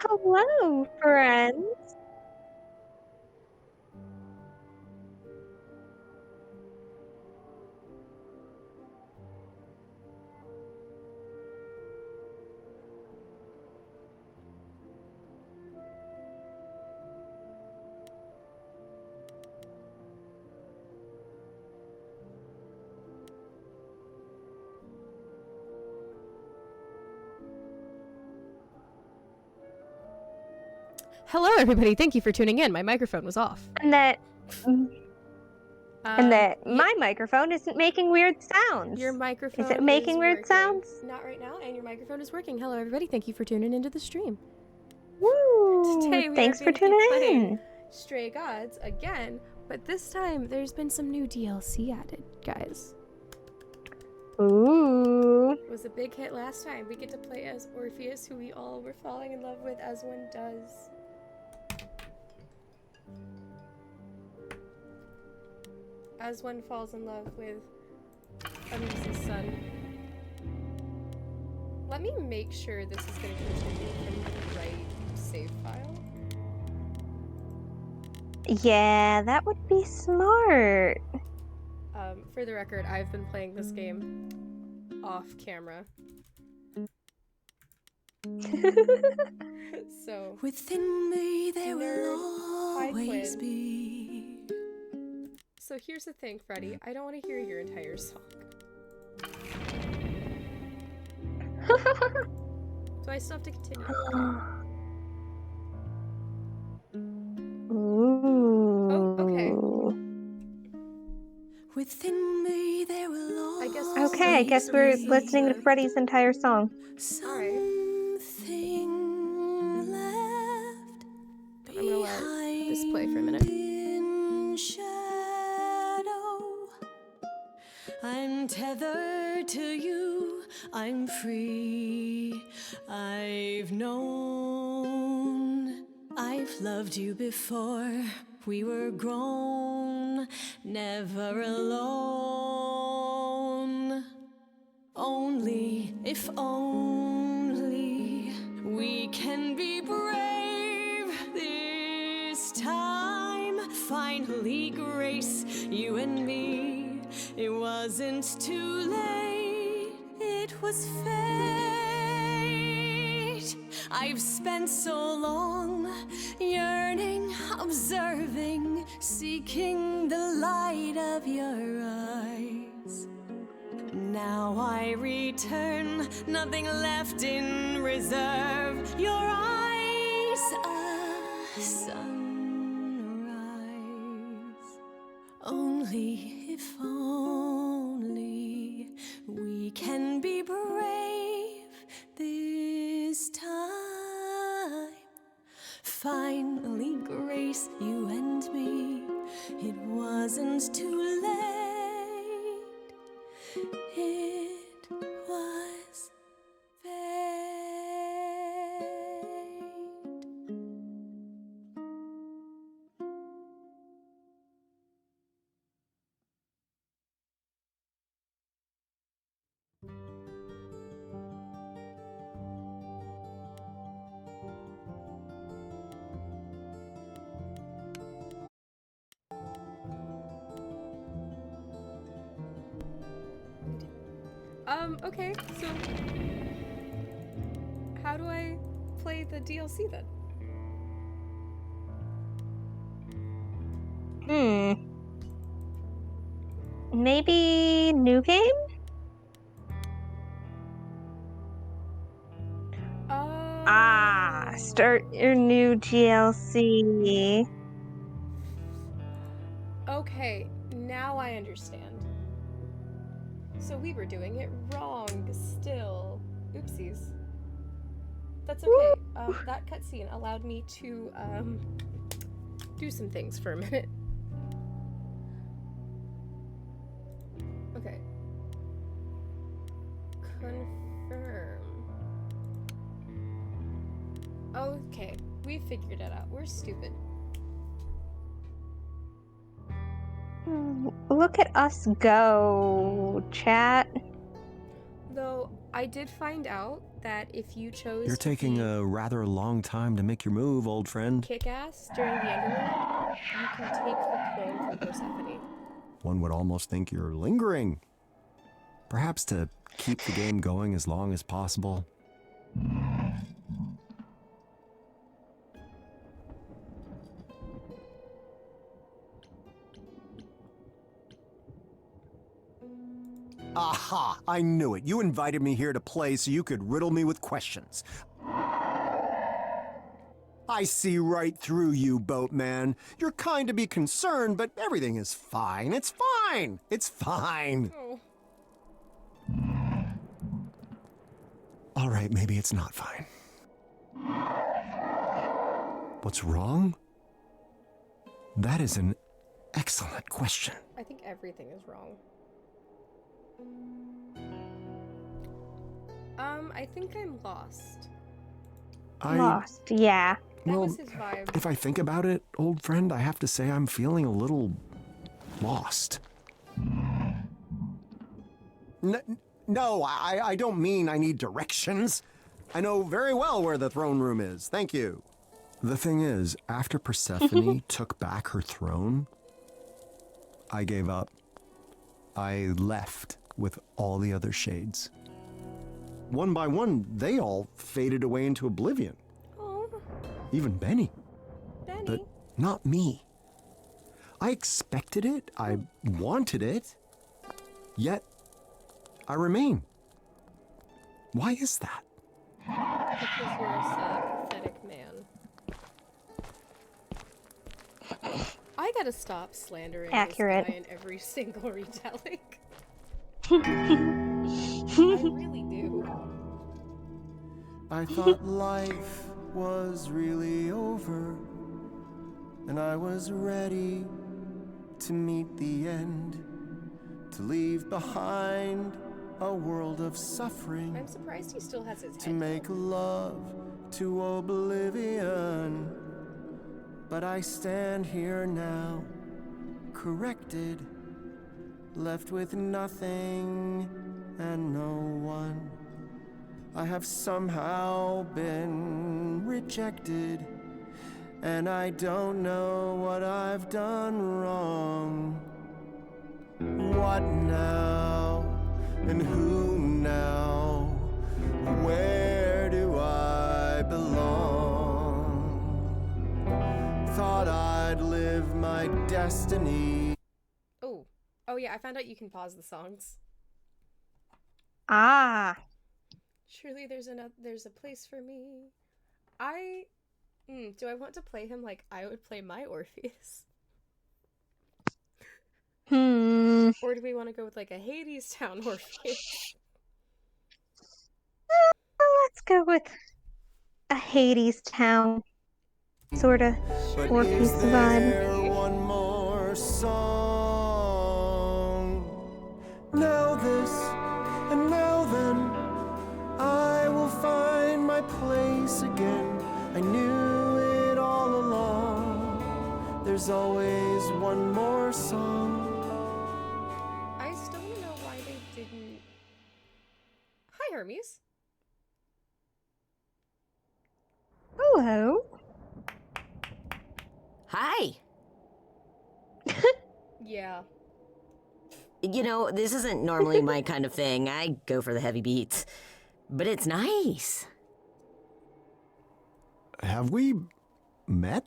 Hello, friend. Hello, everybody. Thank you for tuning in. My microphone was off. And that Yeah, my microphone isn't making weird sounds. your microphone Is it making weird working. sounds? Not right now, and your microphone is working. Hello, everybody. Thank you for tuning into the stream. Woo! Today we Thanks are for going to be tuning playing in. Stray Gods again, but this time there's been some new DLC added, guys. Ooh. It was a big hit last time. We get to play as Orpheus, who we all were falling in love with, as one does. As one falls in love with Orpheus' son. Let me make sure this is going to continue from the right save file. Yeah, that would be smart. For the record, I've been playing this game off camera. So within me there nerd, will hi, always Quinn. be. So here's the thing, Freddie. I don't want to hear your entire song. So I still have to continue. Ooh. Oh, okay. Within me there will always I guess. Okay, I guess we're listening to Freddie's entire song. something left I'm gonna let this play for a minute. in shadow. I'm tethered to you, I'm free. I've known, I've loved you before. We were grown, never alone. Only, if only, we can be brave this time. Finally, Grace, you and me. It wasn't too late, it was fate. I've spent so long yearning, observing, seeking the light of your eyes. Now I return, nothing left in reserve. Your eyes, a sunrise. Only, if only, we can be brave this time. Finally, Grace, you and me. It wasn't too late. It was fate. Okay, so how do I play the DLC then? Maybe new game? Start your new DLC. Okay, now I understand. So we were doing it wrong still. Oopsies. That's okay. That cutscene allowed me to do some things for a minute. Okay. Confirm. Okay, we figured it out. We're stupid. Look at us go, chat. Though I did find out that if you chose You're to taking be a rather long time to make your move, old friend. kick-ass during the Underworld, you can take the throne from Persephone. One would almost think you're lingering. Perhaps to keep the game going as long as possible. Aha! I knew it. You invited me here to play so you could riddle me with questions. I see right through you, boatman. You're kind to be concerned, but everything is fine. It's fine. It's fine. Oh. All right, maybe it's not fine. What's wrong? That is an excellent question. I think everything is wrong. I think I'm lost. Lost. Yeah. That Well, was his vibe. if I think about it, old friend, I have to say I'm feeling a little lost. No, I don't mean I need directions. I know very well where the throne room is. Thank you. The thing is, after Persephone took back her throne, I gave up. I left with all the other shades. One by one, they all faded away into oblivion. Oh, Even Benny. Benny. But not me. I expected it. I wanted it. Yet, I remain. Why is that? Because you're a sad, pathetic man. I gotta stop slandering Accurate. this guy in every single retelling. I really do. I thought life was really over, and I was ready to meet the end, to leave behind a world of suffering, I'm surprised he still has his to head. make love to oblivion. But I stand here now, corrected, left with nothing and no one. I have somehow been rejected, and I don't know what I've done wrong. What now? And who now? Where do I belong? Thought I'd live my destiny. Oh. Oh yeah, I found out you can pause the songs. Ah. Surely there's a place for me. Do I want to play him like I would play my Orpheus? Or do we want to go with like a Hades Town Orpheus? Let's go with a Hades town sort of But Orpheus is vibe. there one more song? Now this and now then, I will find my place again. I knew it all along. There's always one more song. I still don't know why they didn't. Hi, Hermes. Hello. Hi. Yeah. You know, this isn't normally my kind of thing. I go for the heavy beats. But it's nice. Have we met?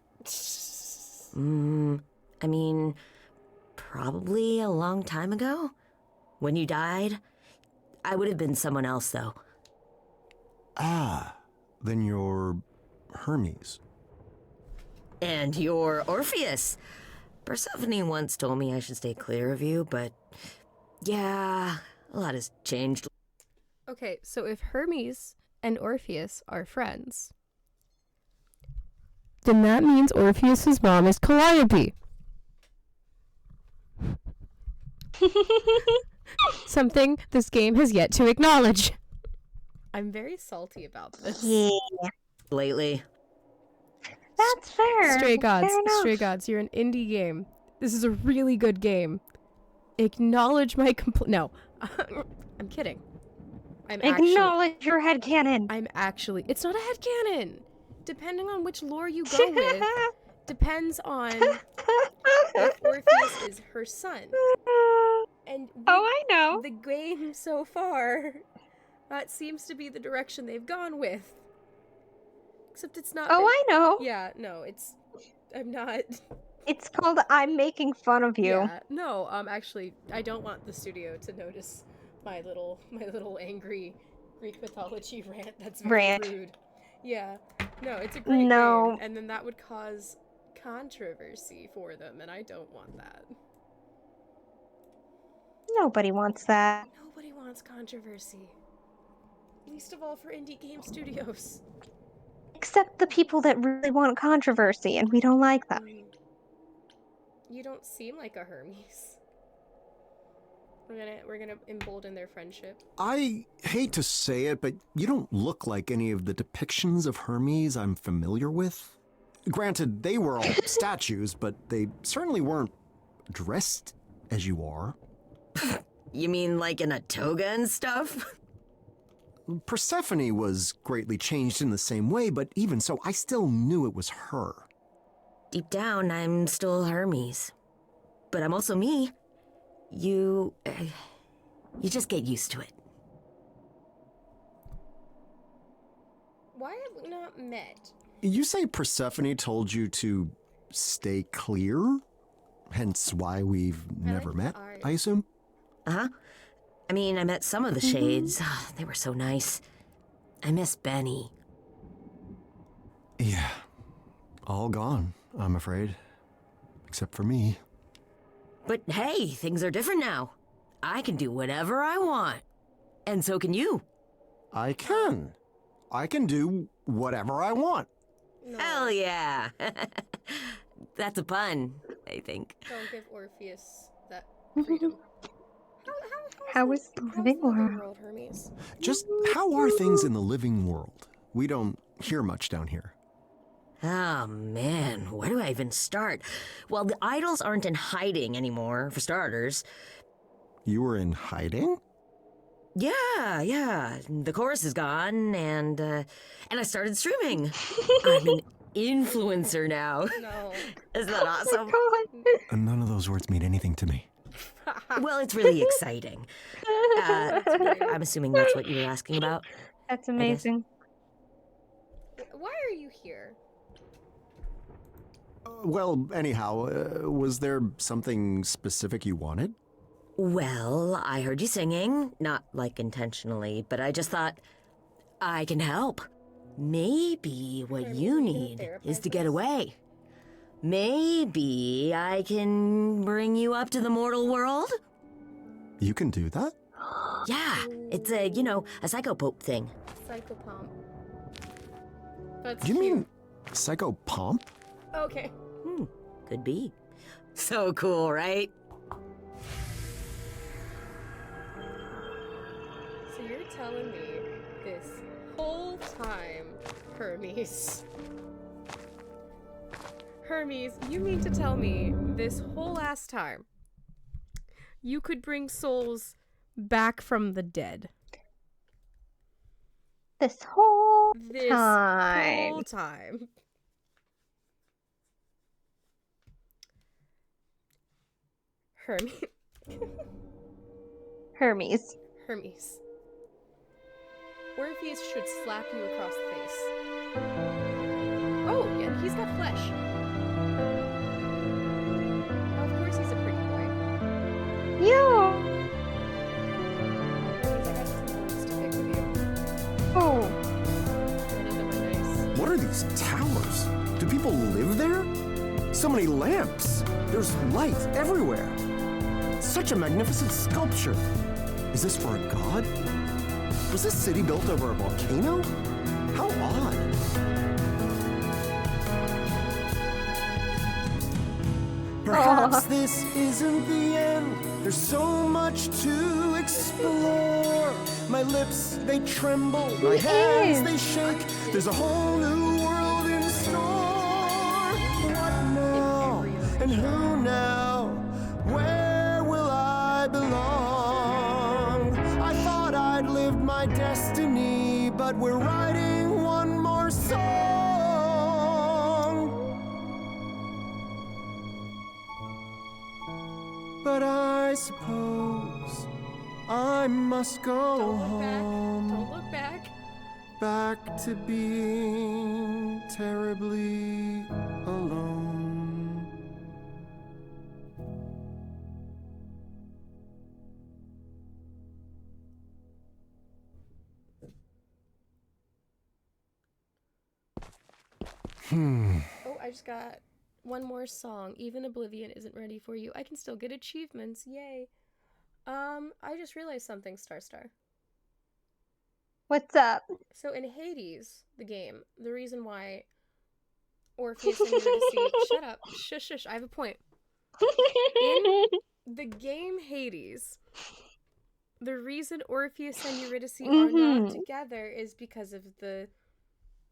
I mean, probably a long time ago. When you died. I would have been someone else, though. Ah, then you're Hermes. And you're Orpheus. Persephone once told me I should stay clear of you, but yeah, a lot has changed. Okay, so if Hermes and Orpheus are friends, then that means Orpheus's mom is Calliope. Something this game has yet to acknowledge. I'm very salty about this. Yeah. Lately. That's fair. Stray Gods, Fair enough. Stray Gods, you're an indie game. This is a really good game. Acknowledge my No, I'm kidding. Acknowledge your headcanon. It's not a headcanon. Depending on which lore you go with, depends on if Orpheus is her son. And I know. the game so far, that seems to be the direction they've gone with. Except it's not. I know. Yeah, no, I'm not. It's called I'm making fun of you. Yeah, no, actually, I don't want the studio to notice my little angry Greek mythology rant. That's very rude. Yeah, no, it's a great game, and then that would cause controversy for them, and I don't want that. Nobody wants that. Nobody wants controversy. Least of all for indie game studios. Except the people that really want controversy, and we don't like them. You don't seem like a Hermes. We're gonna embolden their friendship. I hate to say it, but you don't look like any of the depictions of Hermes I'm familiar with. Granted, they were all statues, but they certainly weren't dressed as you are. You mean like in a toga and stuff? Persephone was greatly changed in the same way, but even so, I still knew it was her. Deep down, I'm still Hermes. But I'm also me. You just get used to it. Why have we not met? You say Persephone told you to stay clear? Hence why we've never met, I assume? Uh-huh. I mean, I met some of the shades. They were so nice. I miss Benny. Yeah. All gone, I'm afraid. Except for me. But hey, things are different now. I can do whatever I want. And so can you. I can. I can do whatever I want. No. Hell yeah. That's a pun, I think. Don't give Orpheus that freedom. How is the living world? Hermes? Just how are things in the living world? We don't hear much down here. Oh man, where do I even start? Well, the idols aren't in hiding anymore, for starters. You were in hiding? Yeah. The chorus is gone, and I started streaming. I'm an influencer now. No. Isn't that awesome? None of those words mean anything to me. Well, it's really exciting. I'm assuming that's what you were asking about. That's amazing. Why are you here? Well, anyhow, was there something specific you wanted? Well, I heard you singing, not like intentionally, but I just thought, I can help. Maybe what you need is to get away. Maybe I can bring you up to the mortal world? You can do that? Yeah, it's a psychopope thing. Psychopomp. That's Do you cute. mean psychopomp? Okay. Could be. So cool, right? So you're telling me this whole time, Hermes, you mean to tell me this whole ass time you could bring souls back from the dead? This whole whole time. Hermes. Orpheus should slap you across the face. Oh, and he's got flesh. Of course he's a pretty boy. Yo! Hermes, I got some words to pick with you. Oh. None of them are nice. What are these towers? Do people live there? So many lamps. There's light everywhere. Such a magnificent sculpture. Is this for a god? Was this city built over a volcano? How odd. Perhaps this isn't the end. There's so much to explore. My lips, they tremble. My hands, they shake. There's a whole new world in store. What now? And who now? Where will I belong? I thought I'd lived my day but we're writing one more song. But I suppose I must go Don't look back. home. Don't look back. Back to being terribly alone. Oh, I just got one more song. Even Oblivion isn't ready for you. I can still get achievements. Yay. I just realized something, Star. What's up? So in Hades, the game, the reason why Orpheus and Eurydice... Shut up. Shush. I have a point. In the game Hades, the reason Orpheus and Eurydice are not together is because of the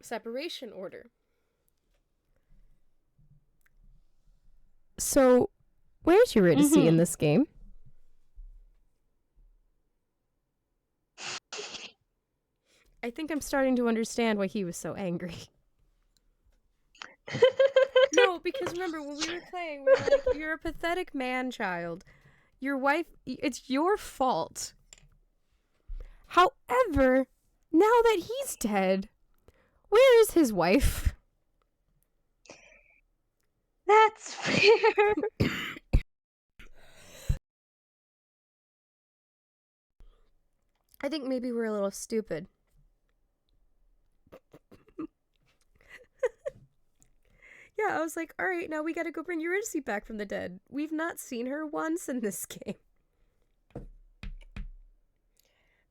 separation order. So, where's Eurydice in this game? I think I'm starting to understand why he was so angry. No, because remember, when we were playing, we were like, you're a pathetic man-child. Your wife, it's your fault. However, now that he's dead, where is his wife? That's fair. I think maybe we're a little stupid. Yeah, I was like, alright, now we gotta go bring Eurydice back from the dead. We've not seen her once in this game.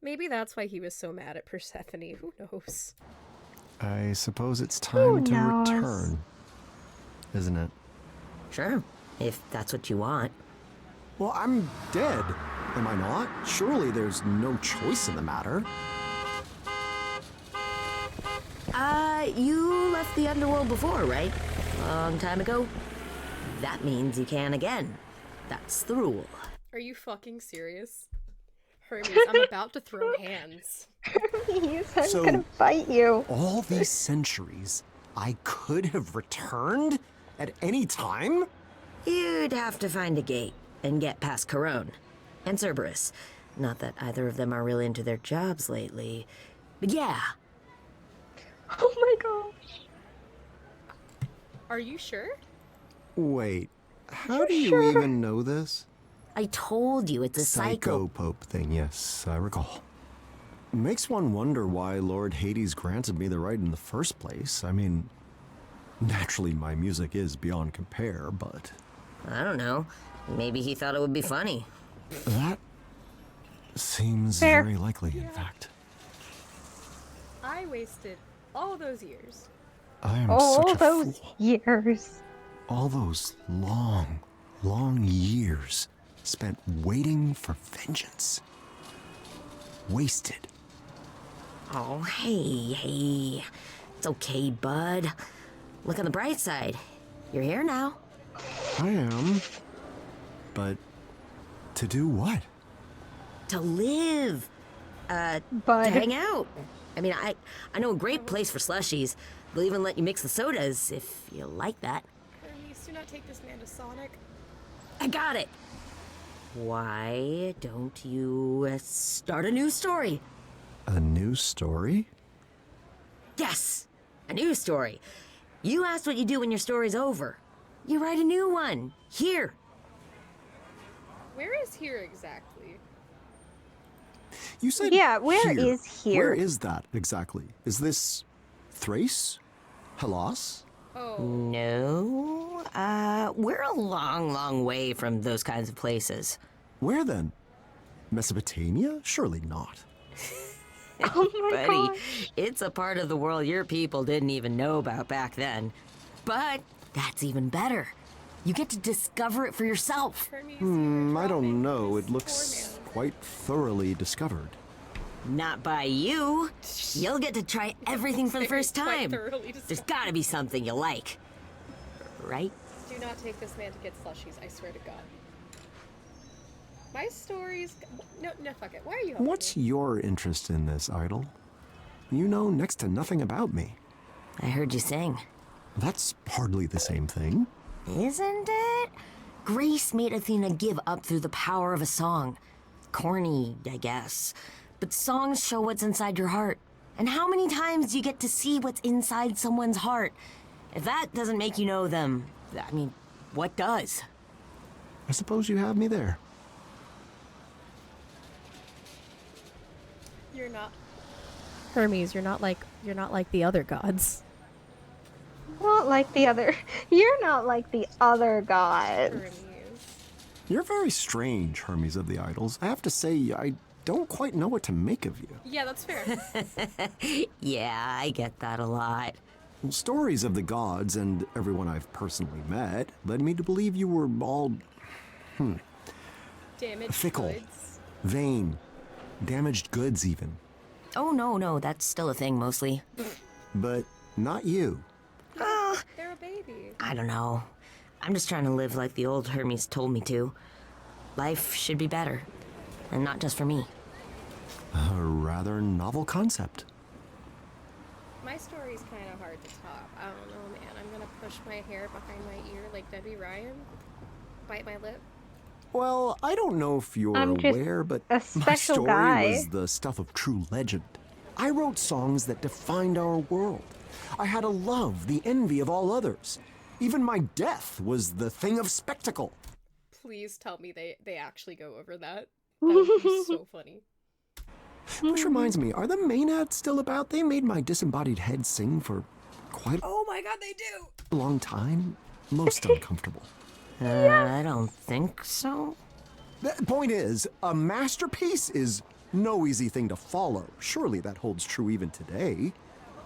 Maybe that's why he was so mad at Persephone. Who knows? I suppose it's time to return, isn't it? Sure, if that's what you want. Well, I'm dead, am I not? Surely there's no choice in the matter. You left the underworld before, right? Long time ago. That means you can again. That's the rule. Are you fucking serious? Hermes, I'm about to throw hands. Hermes, I'm So- gonna bite you. All these centuries, I could have returned at any time? You'd have to find a gate and get past Corone and Cerberus. Not that either of them are really into their jobs lately. But yeah, Oh my gosh. Are you sure? Wait, how do you even know this? I told you it's a cycle. Psycho-pope thing, yes, I recall. Makes one wonder why Lord Hades granted me the right in the first place. I mean, naturally my music is beyond compare, but... I don't know. Maybe he thought it would be funny. That seems Fair. very likely, in fact. I wasted all those years. I am All such a those fool. years. All those long, long years spent waiting for vengeance. Wasted. Oh, hey. It's okay, bud. Look on the bright side. You're here now. I am. But to do what? To live. To But hang out. I mean, I know a great place for slushies. They'll even let you mix the sodas if you like that. Hermes, do not take this man to Sonic. I got it. Why don't you start a new story? A new story? Yes, a new story. You asked what you do when your story's over. You write a new one. Here. Where is here exactly? You said Yeah, where here. is here? Where is that exactly? Is this Thrace? Hellas? Oh, No, we're a long way from those kinds of places. Where then? Mesopotamia? Surely not. oh my Buddy, gosh. it's a part of the world your people didn't even know about back then. But that's even better. You get to discover it for yourself. Hermes, I don't know. It looks quite thoroughly discovered. Not by you. You'll get to try everything for the first Quite time. thoroughly There's gotta be something you like. Right? Do not take this man to get slushies, I swear to God. My stories... No, fuck it. Why are you helping What's me? your interest in this, Idol? you know next to nothing about me. I heard you sing. That's hardly the same thing. Isn't it? Grace made Athena give up through the power of a song. Corny, I guess. But songs show what's inside your heart. And how many times do you get to see what's inside someone's heart? If that doesn't make you know them, I mean, what does? I suppose you have me there. You're not Hermes, you're not like the other gods. Not like the other. You're not like the other gods. Hermes. You're very strange, Hermes of the Idols. I have to say, I don't quite know what to make of you. Yeah, that's fair. Yeah, I get that a lot. Stories of the gods and everyone I've personally met led me to believe you were all Damaged fickle, goods. vain, damaged goods even. Oh, no, that's still a thing mostly. But not you. They're a baby. I don't know. I'm just trying to live like the old Hermes told me to. Life should be better. And not just for me. A rather novel concept. My story's kind of hard to top. I don't know, man. I'm gonna push my hair behind my ear like Debbie Ryan. Bite my lip. Well, I don't know if you're I'm just aware, but a my special story guy. was the stuff of true legend. I wrote songs that defined our world. I had a love, the envy of all others. Even my death was the thing of spectacle. Please tell me they actually go over that. That would be so funny. Which reminds me, are the Maenads still about? They made my disembodied head sing for quite Oh my god, they do! a long time. Most uncomfortable. I don't think so. The point is, a masterpiece is no easy thing to follow. Surely that holds true even today.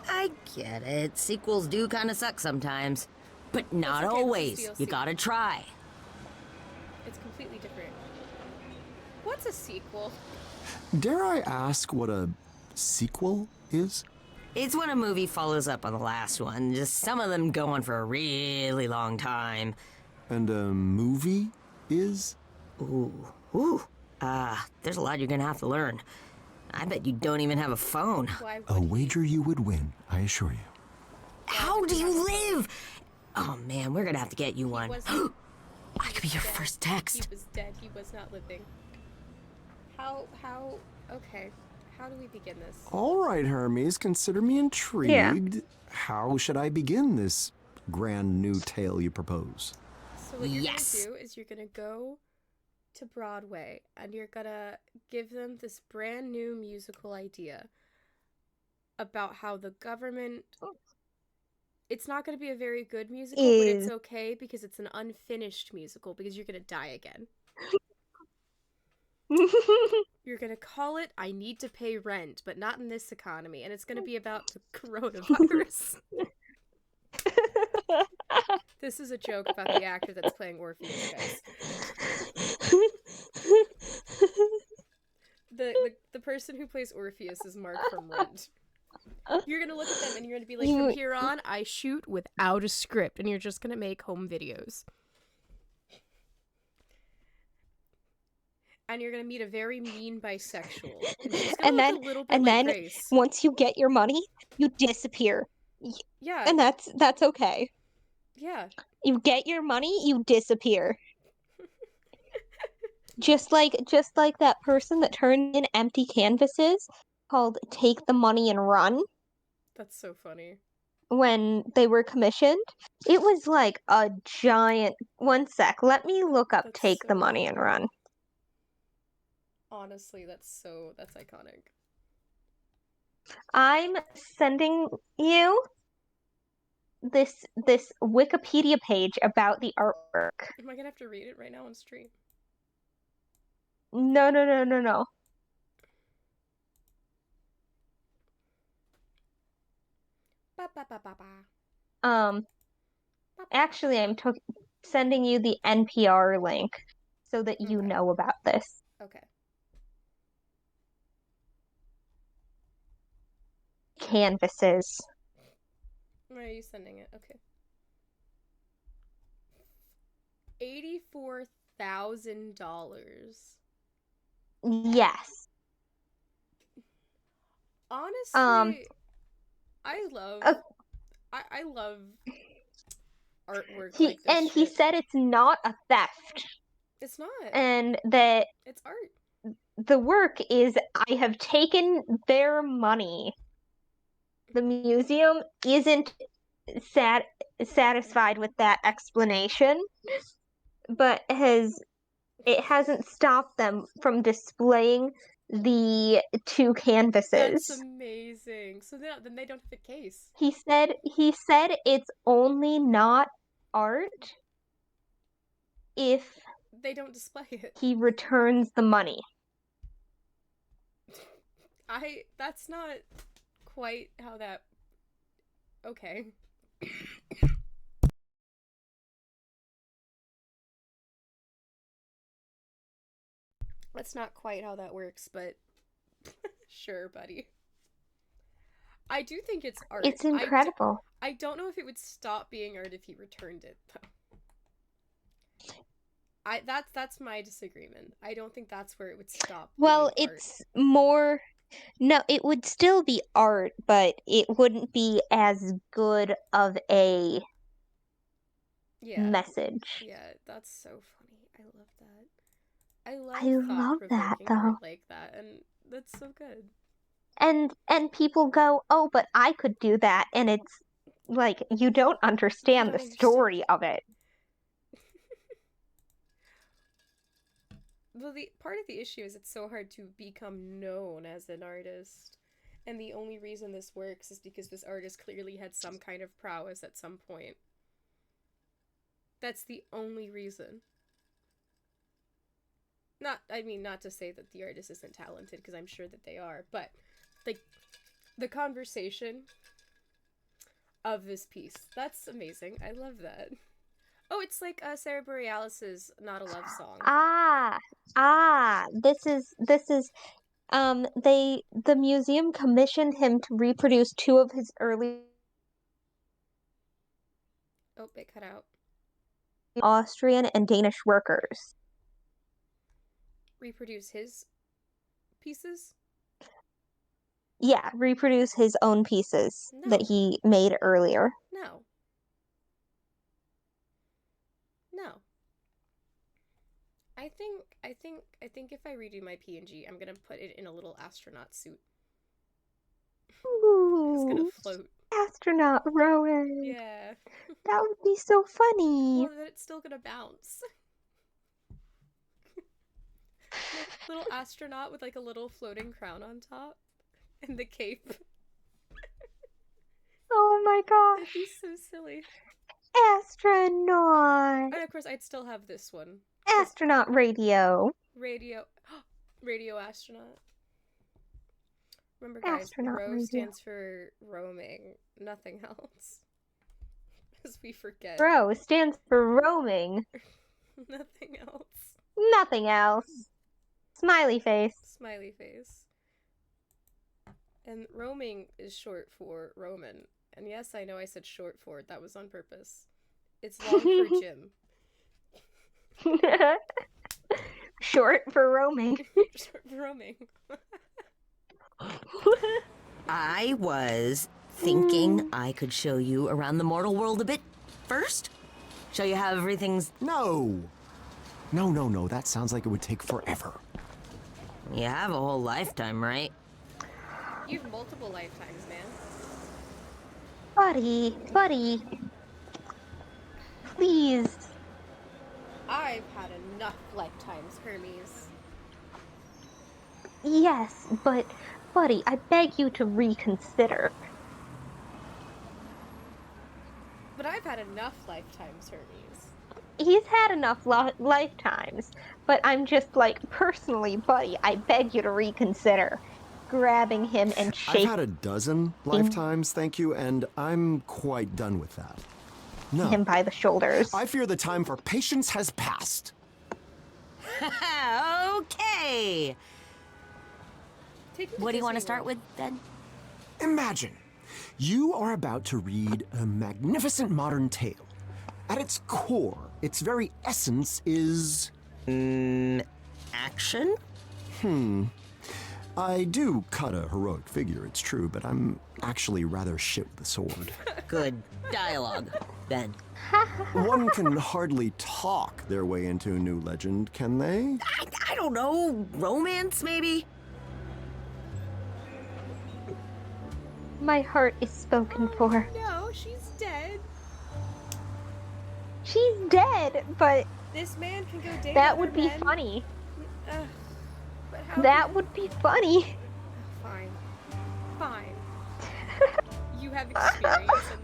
I get it. Sequels do kind of suck sometimes. But not okay, this is always. DLC. You gotta try. It's completely different. What's a sequel? Dare I ask what a sequel is? It's when a movie follows up on the last one. Just some of them go on for a really long time. And a movie is? There's a lot you're gonna have to learn. I bet you don't even have a phone. Why A would he? wager you would win, I assure you. How do you live? Oh man, we're gonna have to get you one. was- I could be your first text. He was dead. He was not living. Okay. How do we begin this? All right, Hermes, consider me intrigued. How should I begin this grand new tale you propose? So what you're Yes. gonna do is you're gonna go to Broadway and you're gonna give them this brand new musical idea about how the government it's not gonna be a very good musical, but it's Is. okay because it's an unfinished musical because you're gonna die again. You're gonna call it I Need to Pay Rent, but not in this economy, and it's gonna be about the coronavirus. This is a joke about the actor that's playing Orpheus, guys. The person who plays Orpheus is Mark from Rent. You're gonna look at them and you're gonna be like, from here on, I shoot without a script, and you're just gonna make home videos. And you're gonna meet a very mean bisexual, and she's gonna And look then- a little bit and like then Grace. Once you get your money, you disappear. Yeah, And that's okay. yeah. You get your money, you disappear. Just like that person that turned in empty canvases called Take the Money and Run That's so funny. when they were commissioned. It was like a giant. One sec, let me look up That's Take the so Money and funny. Run. Honestly, that's iconic. I'm sending you this Wikipedia page about the artwork. Am I gonna have to read it right now on stream? No. Ba ba ba ba ba. Actually, I'm sending you the NPR link so that you Okay. know about this. Okay. Canvases. Where are you sending it? Okay. $84,000. Yes. Honestly, I love Uh, I love artwork he like this and he shit. said it's not a theft, It's not. and that It's art. the work is I have taken their money. The museum isn't satisfied with that explanation, but it hasn't stopped them from displaying the two That's canvases. amazing. So then they don't have a case. He said it's only not art if They don't display it. he returns the money. That's not quite how that. Okay. That's not quite how that works, but sure, buddy. I do think it's art. It's incredible. I don't know if it would stop being art if he returned it, though. That's my disagreement. I don't think that's where it would stop Well, being art. it's more. No, it would still be art, but it wouldn't be as good of a Yeah. message. Yeah, that's so funny. I love that. I love I love that thought-provoking art though. like that, and that's so good. And people go, "Oh, but I could do that." And it's like you don't You understand don't the understand. story of it. Well, the part of the issue is it's so hard to become known as an artist. And the only reason this works is because this artist clearly had some kind of prowess at some point. That's the only reason. Not to say that the artist isn't talented, because I'm sure that they are, but like the conversation of this piece, that's amazing. I love that. Oh, it's like Sarah Bareilles' "Not a Love Song." The museum commissioned him to reproduce two of his early Oh, it cut out. Austrian and Danish workers. Reproduce his pieces? Yeah, reproduce his own pieces that No. he made earlier. No. No. I think if I redo my PNG, I'm gonna put it in a little astronaut suit. It's gonna Ooh, float. astronaut rowing. Yeah. That would be so funny. Well, then it's still gonna bounce. Little astronaut with like a little floating crown on top and the cape. Oh my It'd be gosh. so silly. Astronaut. And of course, I'd still have this one. Astronaut radio. Radio. Radio astronaut. Remember, guys, Astronaut RO radio. stands for roaming, nothing else. As we forget. RO stands for roaming. Nothing else. Nothing else. Smiley face. Smiley face. And roaming is short for Roman. And yes, I know I said short for it. That was on purpose. It's long for Jim. Short for roaming. Short for roaming. I was thinking I could show you around the mortal world a bit first. Show you how everything's. No! No, that sounds like it would take forever. You have a whole lifetime, right? You've multiple lifetimes, man. Buddy. Please. I've had enough lifetimes, Hermes. Yes, but, buddy, I beg you to reconsider. But I've had enough lifetimes, Hermes. He's had enough lifetimes, but I'm just like, personally, buddy, I beg you to reconsider. Grabbing him and I've shaking had a dozen lifetimes, thank you, and I'm quite done with that. No. him by the shoulders. I fear the time for patience has passed. Okay. What do you want to start with then? Imagine, you are about to read a magnificent modern tale. At its core, its very essence is... Action? I do cut a heroic figure, it's true, but I'm actually rather shit with the sword. Good dialogue, Ben. One can hardly talk their way into a new legend, can they? I don't know, romance maybe? My heart is spoken for. No, she's dead. She's dead, but This man can go date that other would be men. funny. But how That would be funny. Fine. Fine. You have experience in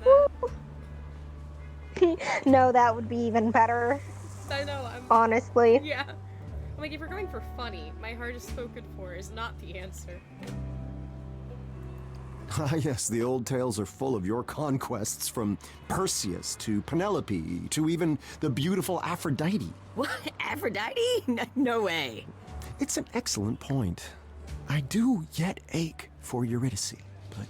that. No, that would be even better, I know, I'm... honestly. Yeah. I'm like, if we're going for funny, my heart is spoken for is not the answer. Ah, yes, the old tales are full of your conquests, from Perseus to Penelope to even the beautiful Aphrodite. What? Aphrodite? No way. It's an excellent point. I do yet ache for Eurydice, but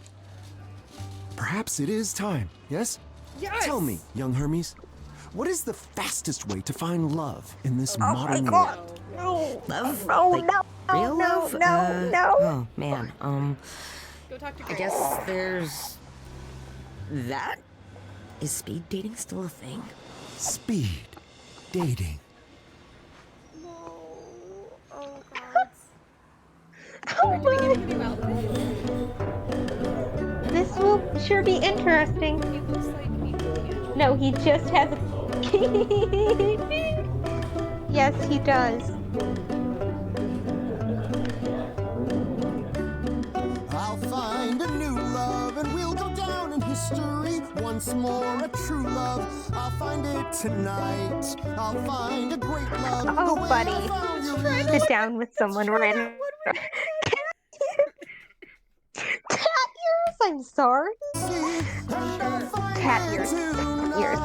perhaps it is time, yes? Yes! Tell me, young Hermes, what is the fastest way to find love in this Oh modern my world? god. No. Love? No, Like, no, real no, love? no, no. Oh, man. Go talk to I Grace. guess there's... that? Is speed dating still a thing? Speed dating. No. Oh, God. Oh Do we get a my. new outfit? This will sure be interesting. He looks like me. No, he just has a... Yes, he does. I'll find a new love and we'll go down in history once more. A true love, I'll find it tonight. I'll find a great love. Oh, the way buddy. I found you. Sit down with someone random. Cat ears? I'm sorry. Cat ears. Ears.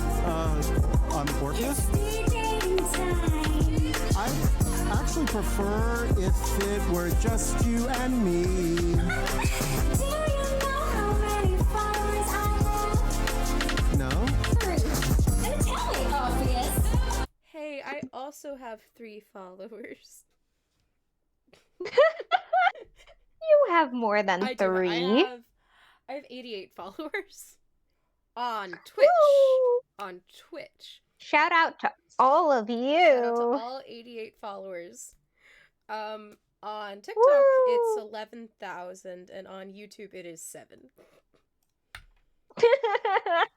I'm Orpheus. I actually prefer if it were just you and me. No? Hey, I also have 3 followers. You have more than I do. 3. I have 88 followers on Twitch. Woo! On Twitch. Shout out to all of you. Shout out to all 88 followers. On TikTok it's Woo! 11,000 and on YouTube it is 7.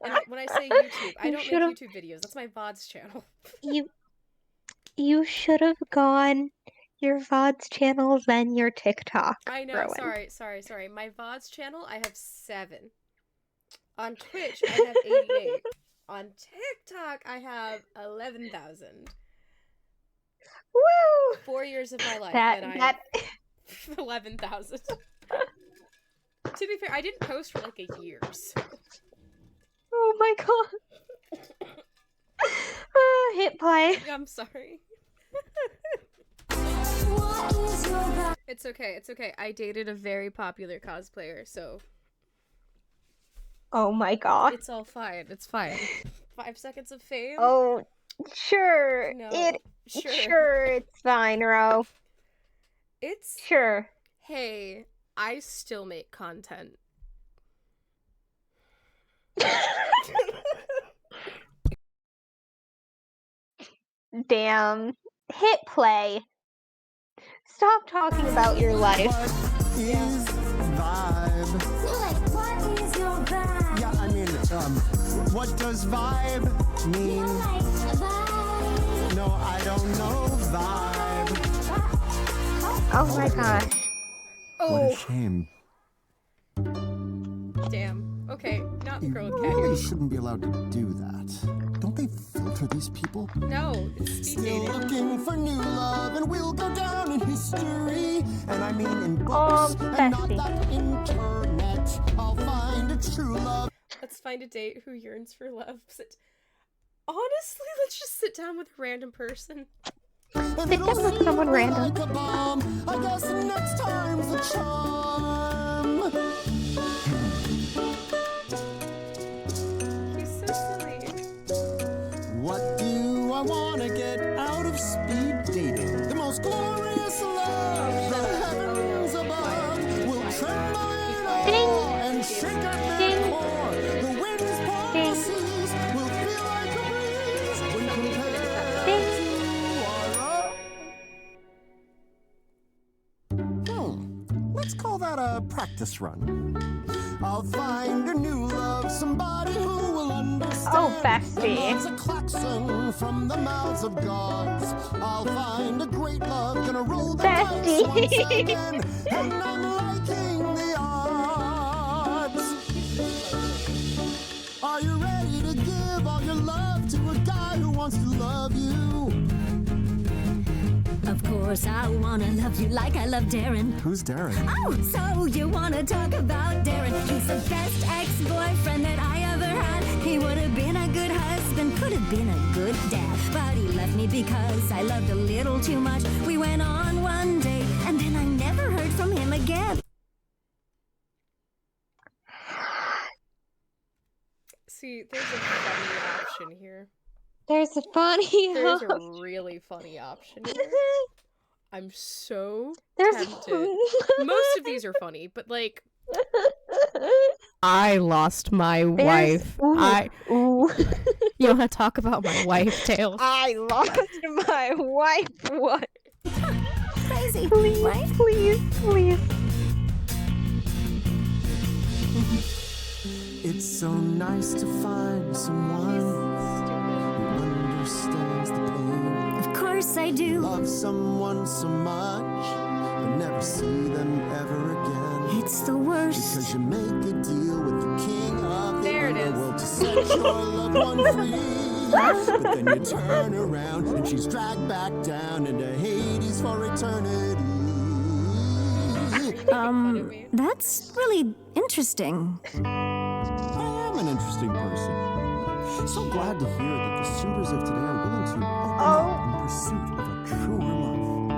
And when I say YouTube, I You don't should've- make YouTube videos. That's my VODs channel. You should have gone your VODs channel, then your TikTok. I know. Rowan. Sorry. My VODs channel, I have 7. On Twitch, I have 88. On TikTok, I have 11,000. Woo! 4 years of my life, That and I that have 11,000. To be fair, I didn't post for like a year, so... Oh my god. Hit play. I'm sorry. It's okay. I dated a very popular cosplayer, so Oh my god. it's all fine. It's fine. 5 seconds of fame? Oh, sure. No. Sure, it's fine, Ro. It's... Sure. Hey, I still make content. Damn. Hit play. Stop talking about your life. What is vibe? Yeah, I mean, what does vibe mean? No, I don't know vibe. Oh my gosh. What Oh, a shame. damn. Okay, not the You girl with cat really ears. shouldn't be allowed to do that. Don't they filter these people? No, it's speed Still dating. looking for new love, and we'll go down in history. And I mean in books, Oh, and not Bessie. that internet. I'll find a true love. Let's find a date who yearns for love. Honestly, let's just sit down with a random person. And Sit it'll down with seem someone random. like a bomb. I guess next time's the charm. He's Let's call that a practice run. I'll find a new love, somebody who will understand. Oh, bestie. That love's a klaxon from the mouths of gods. I'll find a great love, gonna roll the dice once Bestie. again. And I'm liking the odds. Are you ready to give all your love to a guy who wants to love you? Of course, I wanna love you like I love Darren. Who's Darren? Oh, so you wanna talk about Darren? He's the best ex-boyfriend that I ever had. He would have been a good husband, could have been a good dad. But he left me because I loved a little too much. We went on one date, and then I never heard from him again. See, there's a funny option here. There's a funny. There's a really funny option here. I'm so There's tempted. Most of these are funny, but like, I lost my wife. Ooh. You want to talk about my wife, Tails? I lost my wife. What? Crazy, Please, right? please. It's so nice to find someone who understands the pain. Of course I do. Love someone so much, but never see them ever again. It's the worst. Because you make a deal with the king of the There it is. underworld to set your loved one free. But then you turn around and she's dragged back down into Hades for eternity. That's really interesting. I am an interesting person. So glad to hear that the suitors of today are willing to open up in pursuit of a truer love.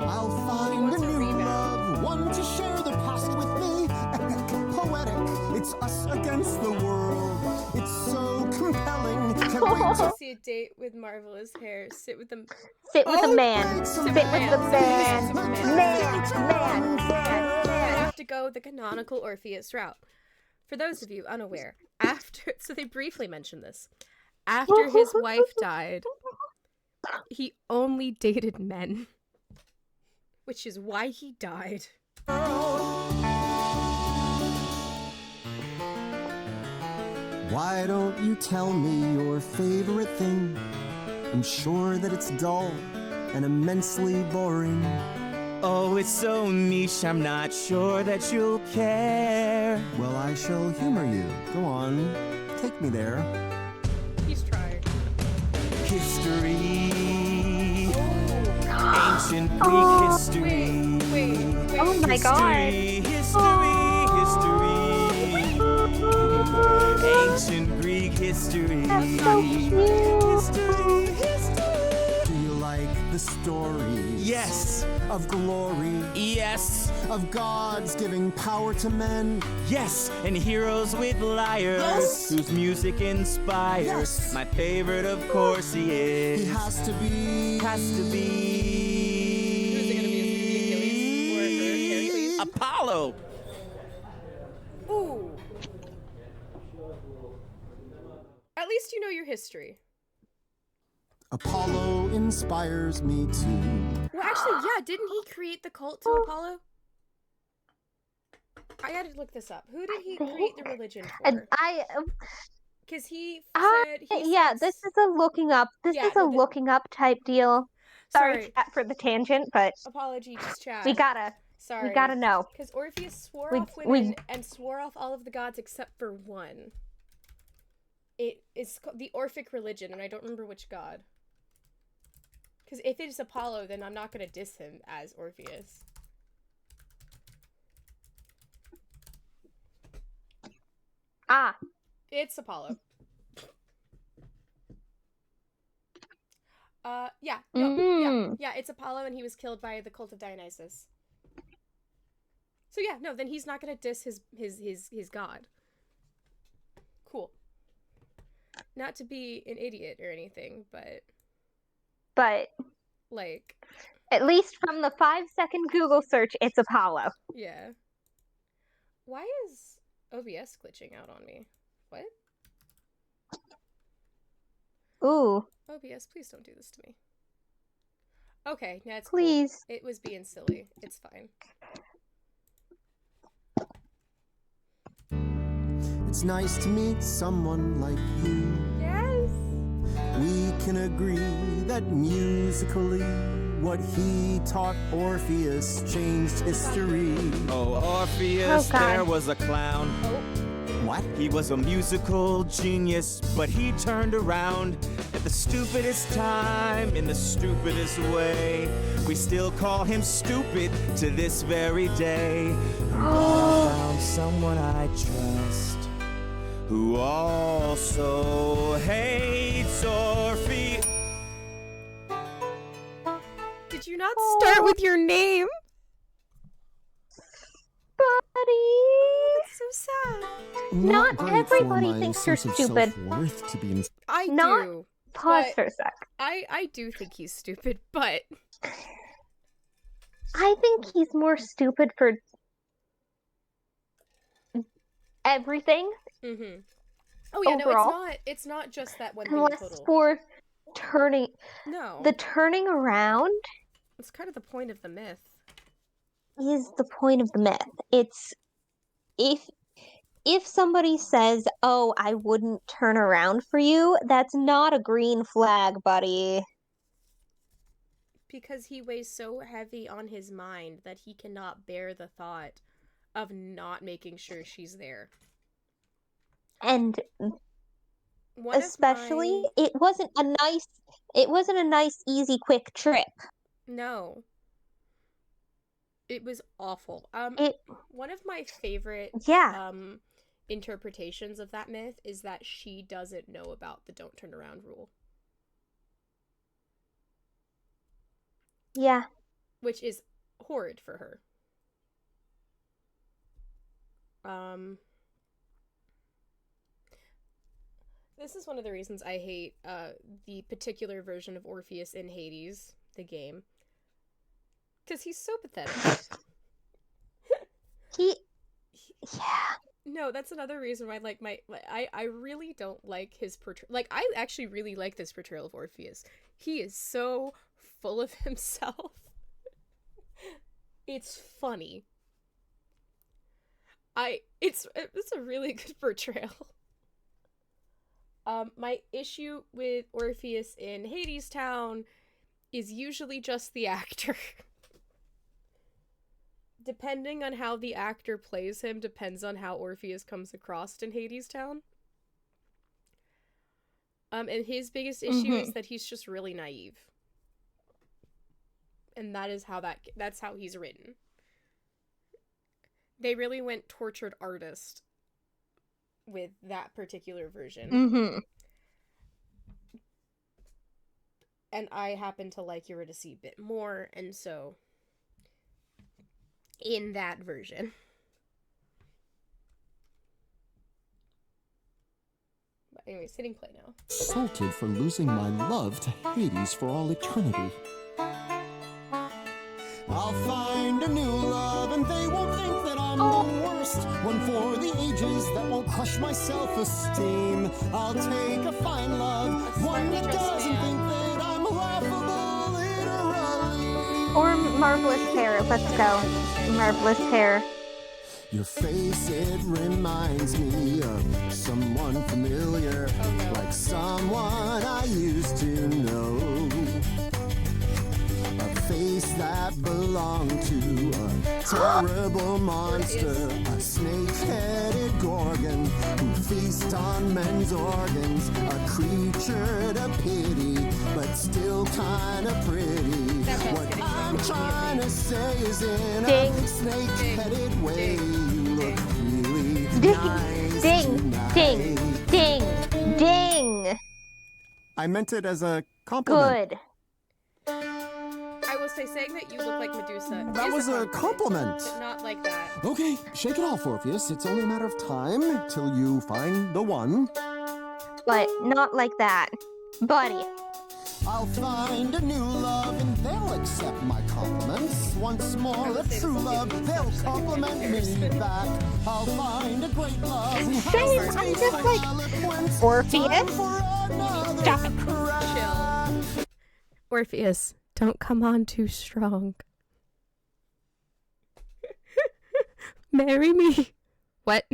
I'll find a new love, one to share the past with me. Epic, poetic, it's us against the world. It's so compelling. Can't wait to See a date with marvelous hair. Sit with them. Sit with a man. Sit Sit with the man. Man. I have to go the canonical Orpheus route. For those of you unaware, so they briefly mentioned this. After his wife died, he only dated men, which is why he died. Why don't you tell me your favorite thing? I'm sure that it's dull and immensely boring. Oh, it's so niche, I'm not sure that you'll care. Well, I shall humor you. Go on, take me there. He's trying. History. Ancient Greek history. Wait. Oh my god. History. Ancient Greek history. That's so cute. Do you like the stories? Yes. Of glory, Yes. of gods giving power to men. Yes, and heroes with lyres, Yes. whose music inspires. Yes. My favorite, of course, he is. He has to be. Has to be. Who's it gonna be? Achilles or Heracles? Apollo. Ooh. At least you know your history. Apollo inspires me too. Well, actually, yeah, didn't he create the cult to Apollo? I gotta look this up. Who did he create the religion And for? I Because he yeah, said- this is a looking up. This Yeah, is a no, the- looking up type deal. Sorry, Sorry. chat, for the tangent, but Apologies, chat. we gotta know. Because Orpheus swore We- off we- women and swore off all of the gods except for one. It is the Orphic religion, and I don't remember which god. Because if it's Apollo, then I'm not going to diss him as Orpheus. Ah, It's Apollo. Yeah, it's Apollo, and he was killed by the cult of Dionysus. So yeah, no, then he's not gonna diss his god. Cool. Not to be an idiot or anything, but like, at least from the 5-second Google search, it's Apollo. yeah. Why is OBS glitching out on me? What? Ooh, OBS, please don't do this to me. Okay, yeah, it's please. cool. It was being silly. It's fine. It's nice to meet someone like you. Yes. We can agree that musically, what he taught Orpheus changed history. Oh, Orpheus, Oh, God. there was a clown. What? He was a musical genius, but he turned around at the stupidest time in the stupidest way. We still call him stupid to this very day. And I found someone I trust who also hates Orpheus. Did you not start with your name? Buddy! That's so sad. Not great for everybody my thinks you're sense of stupid. self-worth to be in. I Not- do. Pause But- for a sec. I do think he's stupid, but I think he's more stupid for everything, mm-hmm. Oh yeah, Overall. no, it's not just that one thing unless total. for turning No. the turning around It's kind of the point of the myth. is the point of the myth. It's if somebody says, "Oh, I wouldn't turn around for you," that's not a green flag, buddy. Because he weighs so heavy on his mind that he cannot bear the thought of not making sure she's there. And One especially of it wasn't a nice easy quick trip. no. It was awful. It One of my favorite yeah. interpretations of that myth is that she doesn't know about the don't turn around rule, Yeah. which is horrid for her. This is one of the reasons I hate the particular version of Orpheus in Hades, the game, because he's so pathetic. Yeah. No, that's another reason why, like, I really don't like his portrayal. Like, I actually really like this portrayal of Orpheus. He is so full of himself. It's funny. It's a really good portrayal. My issue with Orpheus in Hades Town is usually just the actor. Depending on how the actor plays him depends on how Orpheus comes across in Hades Town. And his biggest issue is that he's just really naive. And that's how he's written. They really went tortured artist with that particular version. Mm-hmm. And I happen to like Eurydice a bit more, and so in that version. But anyways, hitting play now. Salted for losing my love to Hades for all eternity. I'll find a new love and they won't think that I'm the worst. One for the ages that won't crush my self-esteem. I'll take a fine love, one that doesn't think that I'm laughable literally. Or Marvelous Hair. Let's go. Marvelous Hair. Your face, it reminds me of someone familiar, like someone I used to know. A face that belonged to a terrible monster, a snake-headed gorgon who feasts on men's organs, a creature to pity, but still kinda pretty. What I'm trying to say is in a snake-headed way, you look really nice Ding, tonight. ding, ding, ding. I meant it as a compliment. Good. I will say, saying that you look like Medusa That is was a compliment. but not like that. Okay, shake it off, Orpheus. It's only a matter of time till you find the one. But not like that. Buddy. I'll find a new love and they'll accept my compliments. Once more, a true love, they'll compliment me back. I'll find a great love. Same, I'm just like, Orpheus? Stop it. Chill. Orpheus, don't come on too strong. Marry me. What?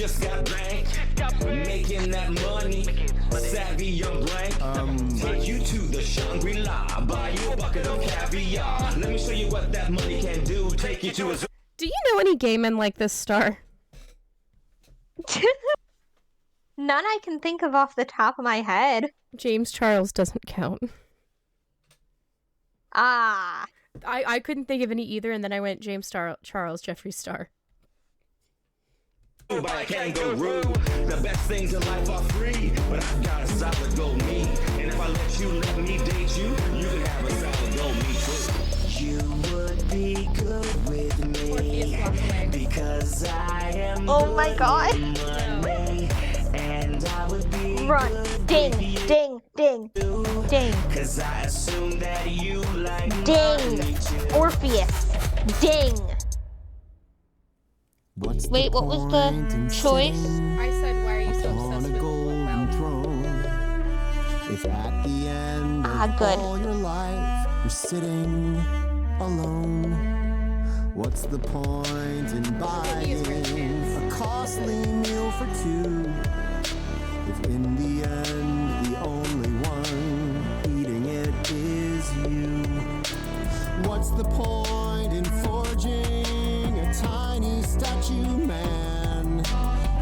just got banked, making that money. Savvy young blank. Take you to the Shangri-La, buy you a bucket of caviar. Let me show you what that money can do. Take you to a. Do you know any gay men like this, Star? None I can think of off the top of my head. James Charles doesn't count. Ah. I couldn't think of any either, and then I went James Charles, Jeffree Star. By a kangaroo. The best things in life are free, but I've got a solid gold me. And if I let me date you, you can have a solid gold me too. You would be good with me because I am. Oh my god. Money, and I would be Run. Ding, ding, ding, ding. Cause I assume that you like Ding. Orpheus. Ding. Wait, what was the choice? I said, why are you so on obsessed a with golden throne? If at the end of good. all your life you're sitting alone, what's the point in buying a costly meal for two? If in the end the only one eating it is you, what's the point in forging a tiny statue man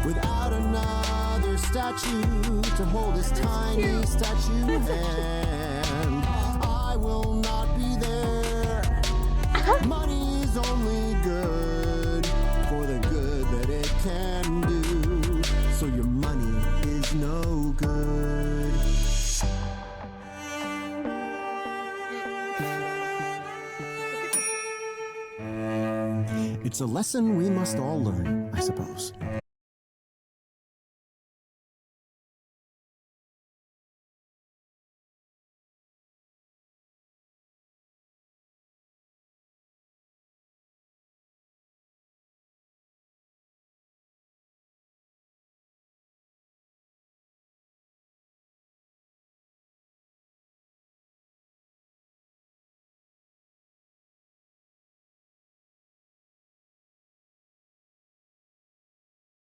without another statue to hold his tiny statue hand? I will not be there. Money is only good for the good that it can do. So your money is no good. It's a lesson we must all learn, I suppose.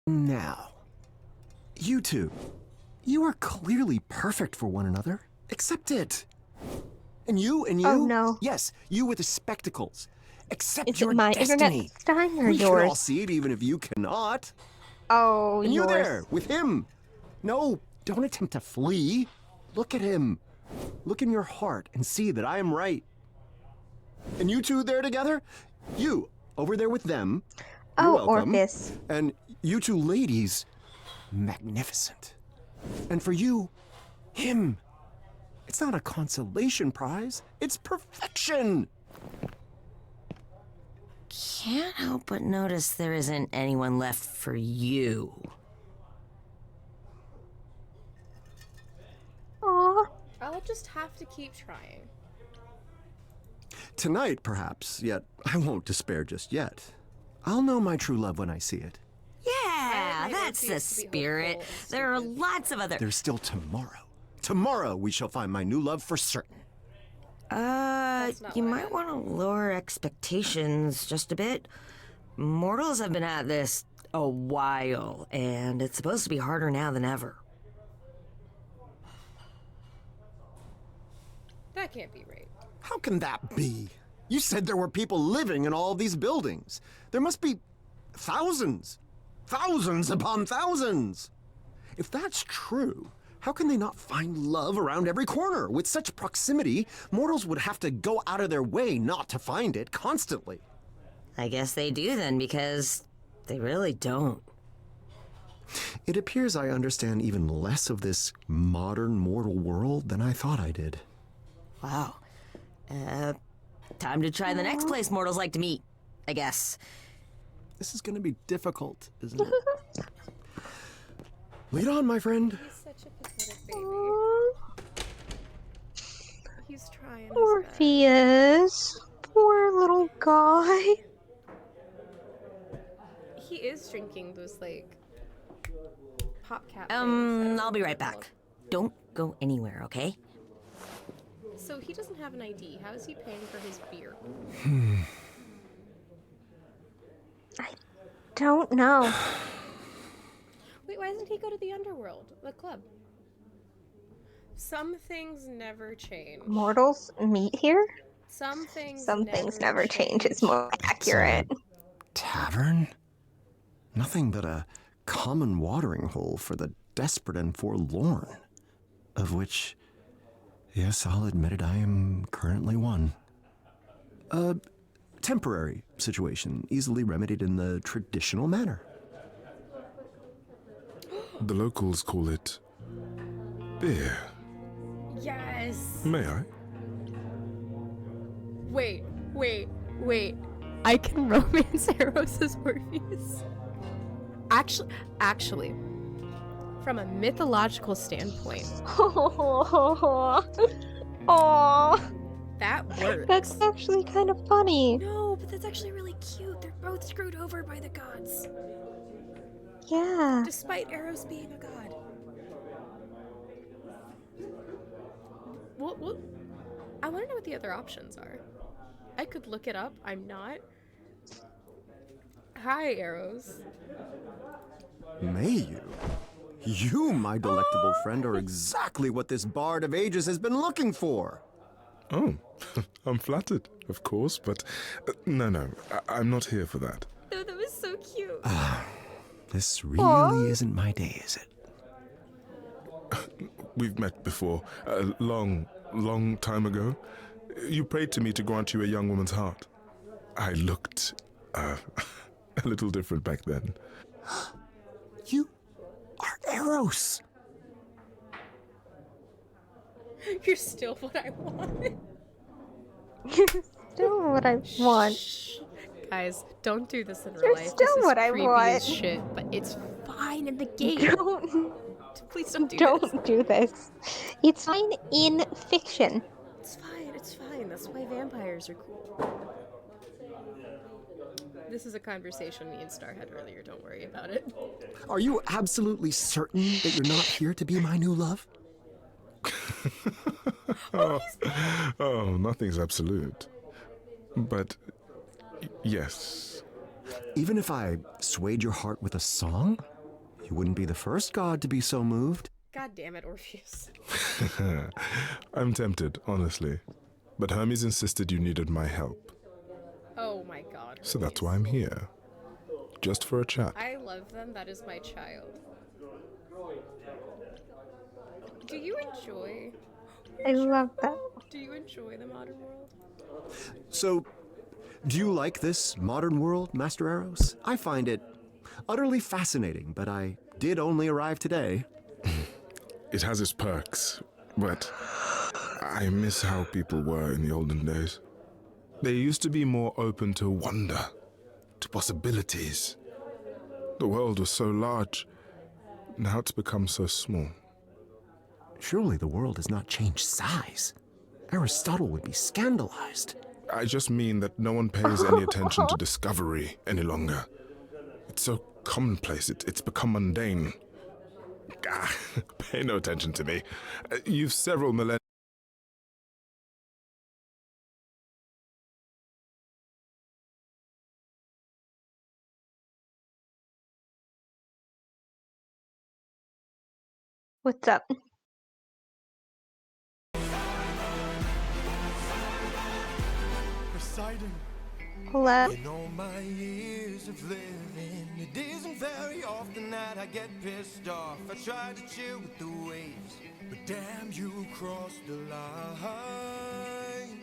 Now, you two, you are clearly perfect for one another. Accept it. And you, Oh, no. Yes, you with the spectacles. Accept Is your it my destiny. internet stein or We can all yours? see it even if you cannot. Oh, And you yours. there, with him. No, don't attempt to flee. Look at him. Look in your heart and see that I am right. And you two there together? You, over there with them. You're Oh, welcome. Orpheus. And you two ladies, magnificent. And for you, him. It's not a consolation prize, it's perfection. Can't help but notice there isn't anyone left for you. Aw. I'll just have to keep trying. Tonight, perhaps, yet I won't despair just yet. I'll know my true love when I see it. Yeah, want my that's the Orpheus to be spirit. hopeful and There are stupid. lots of other. There's still tomorrow. Tomorrow we shall find my new love for certain. not You what I might meant. want to lower expectations just a bit. Mortals have been at this a while, and it's supposed to be harder now than ever. That can't be right. How can that be? You said there were people living in all these buildings. There must be thousands. Thousands upon thousands. If that's true, how can they not find love around every corner? With such proximity, mortals would have to go out of their way not to find it constantly. I guess they do then, because they really don't. It appears I understand even less of this modern mortal world than I thought I did. Wow. Time to try the next place mortals like to meet, I guess. This is gonna be difficult, isn't it? Lead on, my friend. He's such a pathetic baby. Aw. He's trying his best. Orpheus. Poor little guy. He is drinking those, like, pop cap things. I don't I'll be know right what they're back. Don't go anywhere, okay? called. So he doesn't have an ID. How is he paying for his beer? Don't know. why doesn't he go to the underworld, the club? Some things never change. Mortals meet here? Some things Some things never change. It's more accurate. Tavern? Nothing but a common watering hole for the desperate and forlorn, of which, yes, I'll admit it, I am currently one. A temporary situation, easily remedied in the traditional manner. The locals call it beer. Yes. May I? Wait. I can romance Eros as Orpheus. Actually, from a mythological standpoint, Aww. that works. That's actually kind of funny. No, but that's actually really cute. They're both screwed over by the gods, Yeah. despite Eros being a god. Well, I want to know what the other options are. I could look it up. I'm not. Hi, Eros. May you? You, my delectable friend, are exactly what this bard of ages has been looking for. Oh, I'm flattered, of course, but no, I'm not here for that. Oh, that was so cute. This really isn't my day, is it? We've met before, a long time ago. You prayed to me to grant you a young woman's heart. I looked, a little different back then. You are Eros. You're still what I want. Still what I want. Shh. Guys, don't do this in real You're life. still This is what I creepy want. as shit, but it's fine in the game. Please don't do this. Don't do this. It's fine in fiction. It's fine. That's why vampires are cool. This is a conversation me and Star had earlier. Don't worry about it. Are you absolutely certain that you're not here to be my new love? Oh, nothing's absolute. But yes. Even if I swayed your heart with a song, you wouldn't be the first god to be so moved. God damn it, Orpheus. I'm tempted, honestly. But Hermes insisted you needed my help. Oh my god. So that's why I'm here. Just for a chat. I love them. That is my child. Do you enjoy I love that. the modern world? So, do you like this modern world, Master Eros? I find it utterly fascinating, but I did only arrive today. It has its perks, but I miss how people were in the olden days. They used to be more open to wonder, to possibilities. The world was so large, now it's become so small. Surely the world has not changed size. Aristotle would be scandalized. I just mean that no one pays any attention to discovery any longer. It's so commonplace, it's become mundane. Pay no attention to me. You've several millennia. What's up? Poseidon. Hello? In all my years of living, it isn't very often that I get pissed off. I try to chill with the waves, but damn, you crossed the line.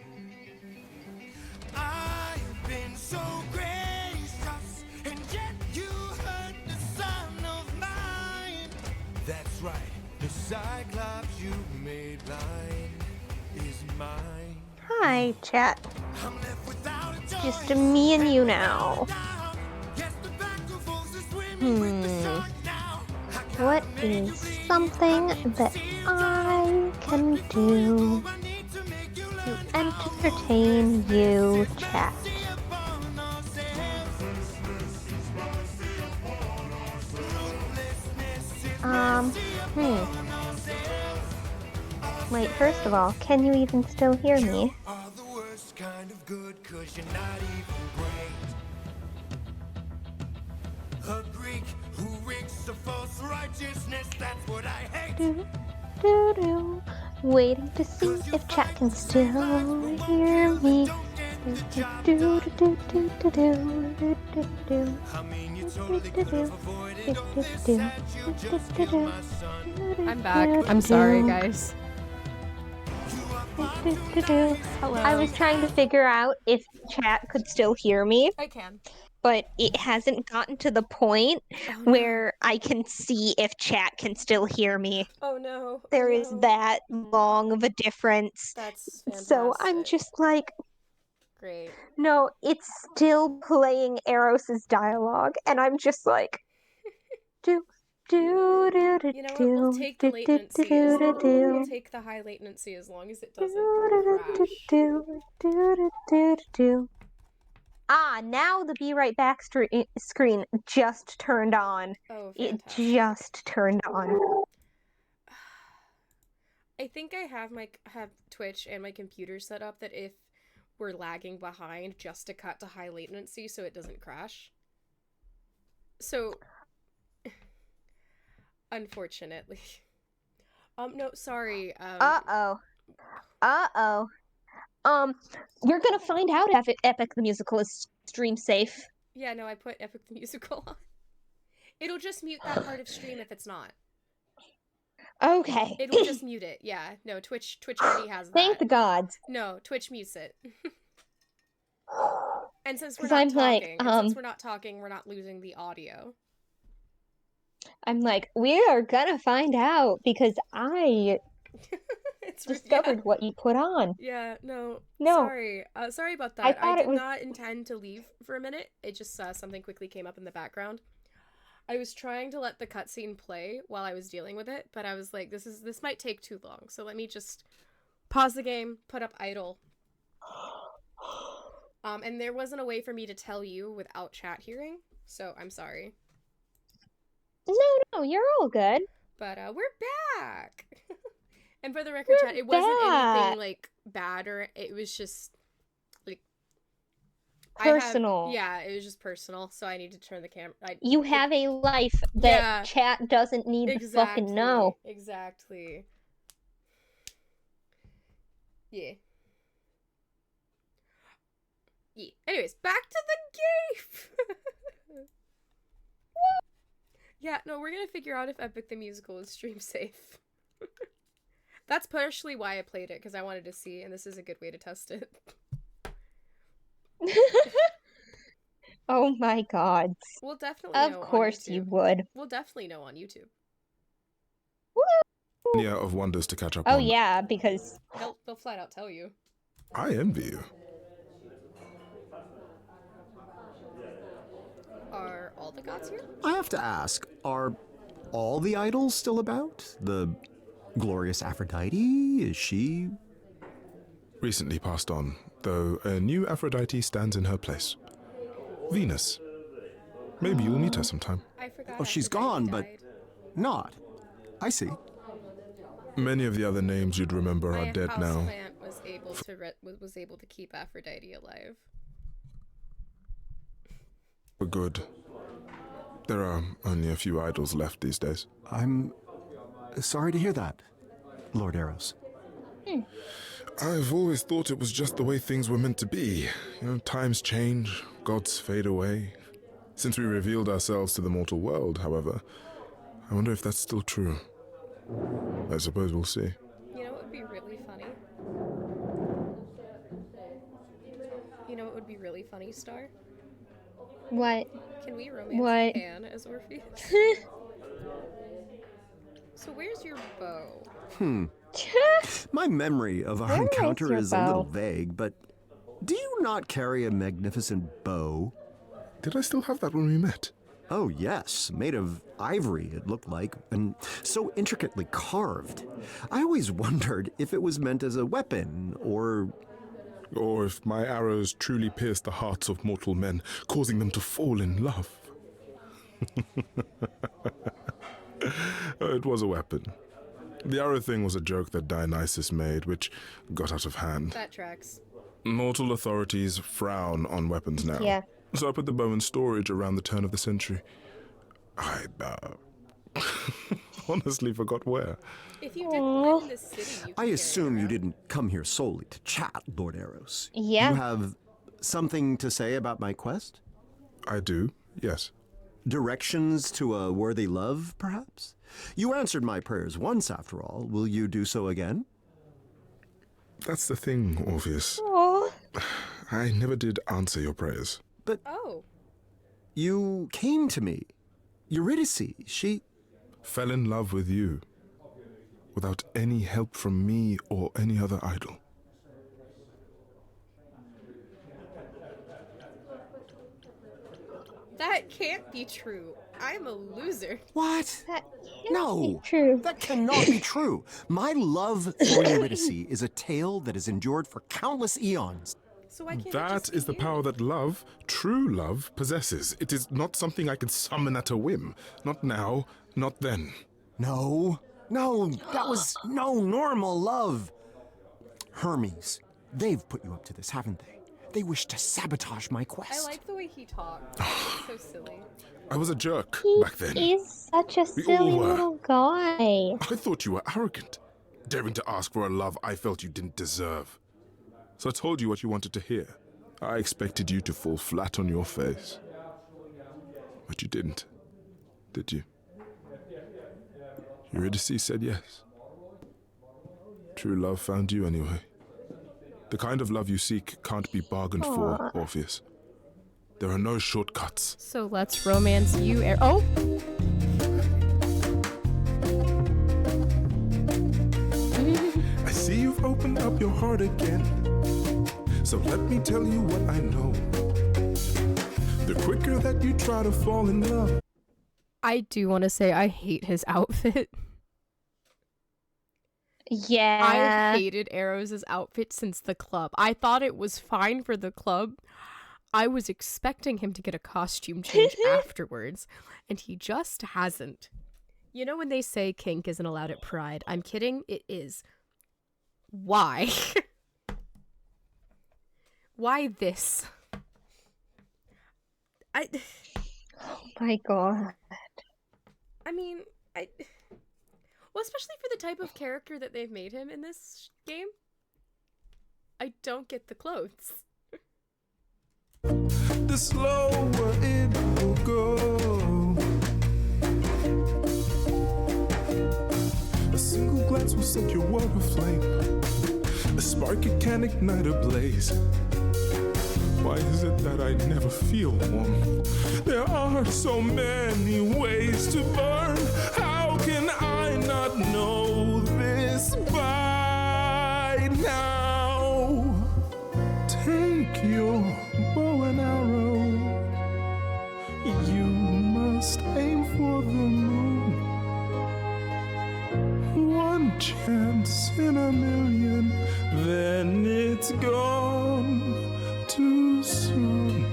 I've been so gracious, and yet you hurt the son of mine. That's right, the Cyclops you made blind is mine. Hi, chat. I'm left without a choice. Just me and you now. What is something that I can do to entertain you, chat? Wait, first of all, can you even still hear me? Are the worst kind of good, 'cause you're not even great. A Greek who rigs boast of false righteousness, that's what I hate. Do-do-do-do. Waiting to see if chat can still hear me. Do-do-do-do-do-do-do-do-do. I mean, you totally could have avoided all this had you just killed my son. I'm back. I'm sorry, guys. Hello. I was trying to figure out if chat could still hear me, I can. but it hasn't gotten to the point where I can see if chat can still hear me. Oh no. There is that long of a difference. That's fantastic. So I'm just like, Great. no, it's still playing Eros's dialogue, and I'm just like, do do do do. You know what? We'll take the latency. We'll take the high latency as long as it doesn't crash. Ah, now the Be Right Back screen just turned on. Oh, It fantastic. just turned on. I think I have Twitch and my computer set up that if we're lagging behind, just to cut to high latency so it doesn't crash. So, unfortunately. No, sorry. Uh-oh. You're gonna find out if Epic the Musical is stream safe. Yeah, no, I put Epic the Musical on. It'll just mute that part of stream if it's not. Okay. It'll just mute it. Yeah, no, Twitch already has that. Thank the gods. No, Twitch mutes it. And since we're 'Cause not I'm like, talking, we're not losing the audio. I'm like, we are gonna find out because I discovered what you put on. Yeah, no. No. Sorry about I that. thought I it did was- not intend to leave for a minute. It just something quickly came up in the background. I was trying to let the cutscene play while I was dealing with it, but I was like, this might take too long. So let me just pause the game, put up idle. And there wasn't a way for me to tell you without chat hearing, so I'm sorry. No, you're all good. But we're back. And for the record, chat, it wasn't anything like bad or it was just like Personal. Yeah, it was just personal. So I need to turn the camera. You have a life that chat doesn't need to fucking know. Exactly. Yeah. Yeah. Anyways, back to the game. Yeah, no, we're gonna figure out if Epic the Musical is stream safe. That's partially why I played it, because I wanted to see, and this is a good way to test it. Oh my god. We'll definitely know Of course you would. We'll definitely know on YouTube. Yeah, of wonders to catch up Oh on. yeah, because They'll flat out tell you. I envy you. Are all the gods here? I have to ask, are all the idols still about? The glorious Aphrodite? Is she... Recently passed on, though a new Aphrodite stands in her place. Venus. Maybe you'll meet her sometime. I forgot. Oh, she's Aphrodite gone, but died. not. I see. Many of the other names you'd remember are dead now. My houseplant was able to keep Aphrodite alive. For good. There are only a few idols left these days. I'm sorry to hear that, Lord Eros. I've always thought it was just the way things were meant to be. You know, times change, gods fade away. Since we revealed ourselves to the mortal world, however, I wonder if that's still true. I suppose we'll see. You know what would be really funny? You know what would be really funny, Star? what? Can we romance What? Pan as Orpheus? So where's your bow? My memory of our Where is encounter your is a little bow? vague, but do you not carry a magnificent bow? Did I still have that when we met? Oh, yes, made of ivory, it looked like, and so intricately carved. I always wondered if it was meant as a weapon, or... Or if my arrows truly pierced the hearts of mortal men, causing them to fall in love. It was a weapon. The arrow thing was a joke that Dionysus made, which got out of hand. That tracks. Mortal authorities frown on weapons now. Yeah. So I put the bow in storage around the turn of the century. Honestly forgot where. If you didn't live in this city, you I could assume carry you it didn't come here solely to chat, Lord Eros. Yeah. You have something to say about my quest? I do, yes. Directions to a worthy love, perhaps? You answered my prayers once, after all. Will you do so again? That's the thing, Orpheus. Aw. I never did answer your prayers. But Oh, you came to me. Eurydice, she... Fell in love with you. Without any help from me or any other idol. that can't be true. I'm a loser. What? That can't No, be true. that cannot be true. My love for Eurydice is a tale that has endured for countless eons. So why can't it That just be is the you? power that love, true love, possesses. It is not something I can summon at a whim. Not now, not then. No, that was no normal love. Hermes, they've put you up to this, haven't they? They wish to sabotage my I quest. like the way he talks. It's so silly. I was a jerk He back then. is such a We all silly were. little guy. I thought you were arrogant, daring to ask for a love I felt you didn't deserve. So I told you what you wanted to hear. I expected you to fall flat on your face. But you didn't, did you? Eurydice said yes. True love found you anyway. The kind of love you seek can't be bargained for, Orpheus. There are no shortcuts. So let's romance you. Oh! I see you've opened up your heart again. So let me tell you what I know. The quicker that you try to fall in love. I do want to say I hate his outfit. Yeah. I hated Eros' outfit since the club. I thought it was fine for the club. I was expecting him to get a costume change afterwards, and he just hasn't. You know when they say kink isn't allowed at Pride? I'm kidding, it is. Why? Why this? Oh my god. I mean, well, especially for the type of character that they've made him in this game. I don't get the clothes. The slower it will go. A single glance will set your world aflame. A spark it can ignite a blaze. Why is it that I never feel warm? There are so many ways to burn. How can I not know this by now? Take your bow and arrow. You must aim for the moon. One chance in a million, then it's gone too soon.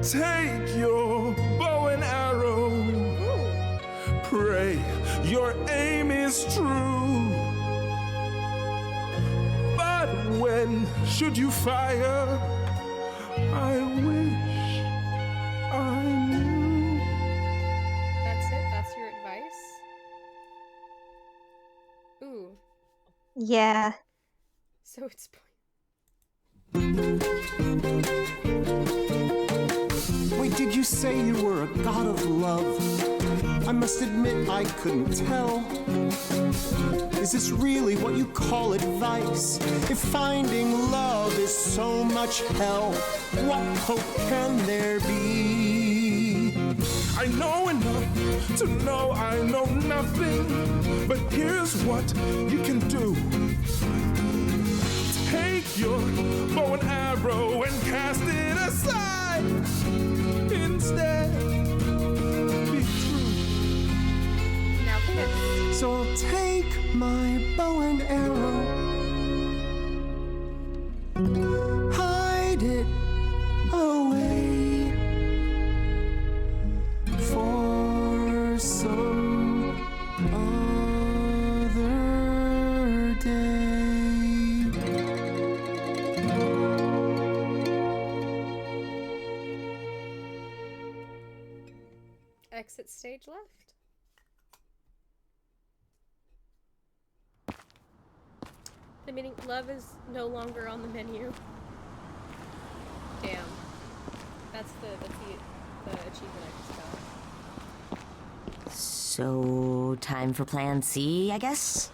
Take your bow and arrow. Pray your aim is true. But when should you fire? I wish I knew. That's it? That's your advice? Ooh. Yeah. So it's... Wait, did you say you were a god of love? I must admit I couldn't tell. Is this really what you call advice? If finding love is so much hell, what hope can there be? I know enough to know I know nothing. But here's what you can do. Take your bow and arrow and cast it aside. Instead, be true. Now kiss. So I'll take my bow and arrow, hide it away for some other day. exit stage left. The meaning love is no longer on the menu. Damn. That's the achievement I just got. So, time for plan C, I guess?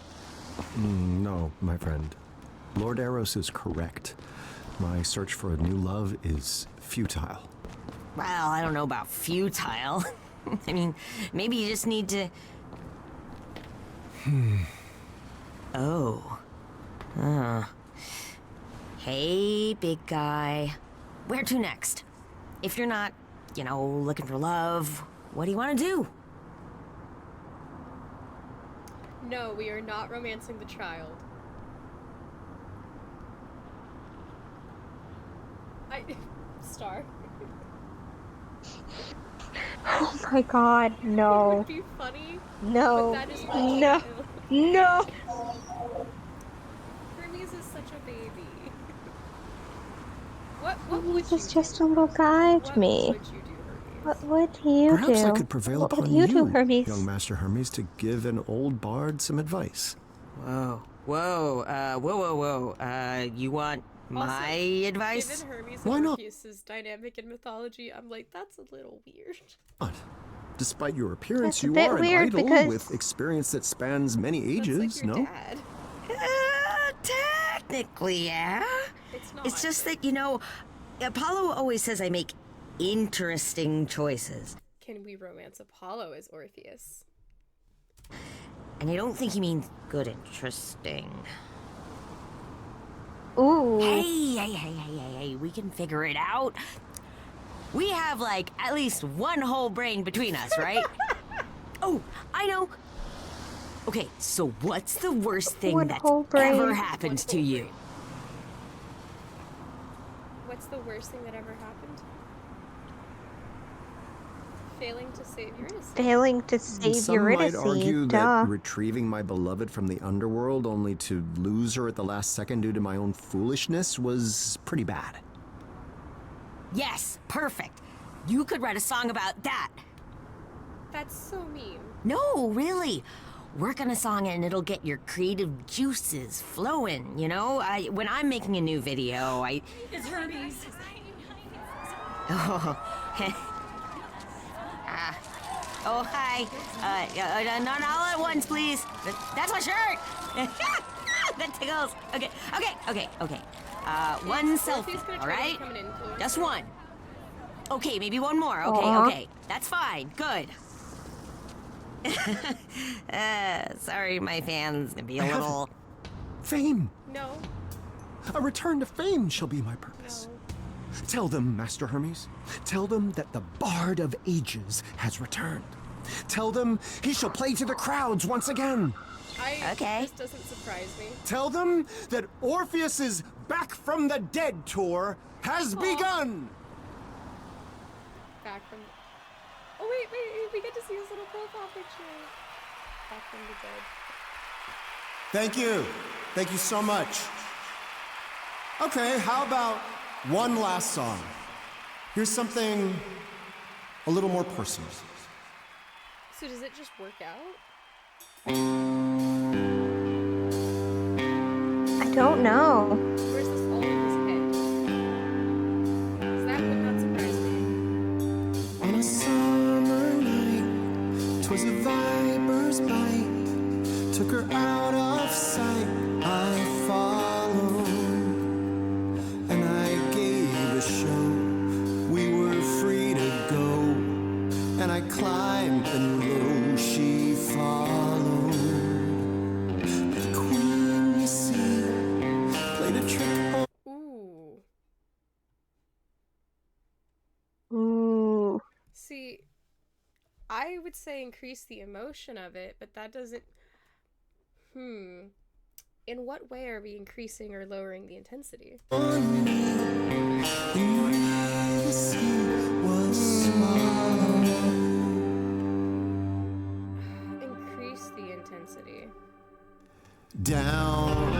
No, my friend. Lord Eros is correct. My search for a new love is futile. Well, I don't know about futile. I mean, maybe you just need to... Oh. Hey, big guy. Where to next? If you're not, looking for love, what do you want to do? No, we are not romancing the child. Star. Oh my god, It no. would be funny, No. but that is No. No. Hermes is such a baby. What would Hermes you is just a little guy to me. What would you do, Hermes? What would you Perhaps do? I could prevail What upon would you do, Hermes? young Master Hermes, to give an old bard some advice. Whoa. You want my advice? Given Hermes Why and not? Orpheus' dynamic in mythology, I'm like, that's a little weird. But despite your appearance, That's a you bit are an weird idol because- with experience that spans many ages, That's like your no? dad. Technically, yeah. It's not. It's just that, Apollo always says I make interesting choices. Can we romance Apollo as Orpheus? And I don't think he means good interesting. Ooh. Hey, we can figure it out. We have, at least one whole brain between us, right? Oh, I know. Okay, so what's the worst thing One that's whole brain. ever happened to you? What's the worst thing that ever happened? Failing to save Eurydice. Failing to save Some Eurydice. might argue Duh. that retrieving my beloved from the underworld only to lose her at the last second due to my own foolishness was pretty bad. Yes, perfect. You could write a song about that. That's so mean. No, really. Work on a song and it'll get your creative juices flowing, when I'm making a new video, It's Hermes. Oh, hi. Not all at once, please. That's my shirt. That tickles. Okay. One selfie, all right? Just one. Okay, maybe one more. Aw. Okay. That's fine. Good. Sorry, my fans can be a little... Fame! No. A return to fame shall be my purpose. Tell them, Master Hermes. Tell them that the Bard of Ages has returned. Tell them he shall play to the crowds once again. Okay. This doesn't surprise me. Tell them that Orpheus's Back from the Dead tour has begun. Back from. Oh wait, we get to see his little profile picture. Back from the dead. Thank you. Thank you so much. Okay, how about one last song? Here's something a little more personal. So does it just work out? I don't know. Or is this all in his head? 'Cause that would not surprise me. On a summer night, 'twas a viper's bite, took her out of sight. I followed, and I gave a show. We were free to go, and I climbed, and lo, she followed. But the queen, you see, played a trick on. Ooh. Ooh. See, I would say increase the emotion of it, but that doesn't. In what way are we increasing or lowering the intensity? Increase the intensity. Down.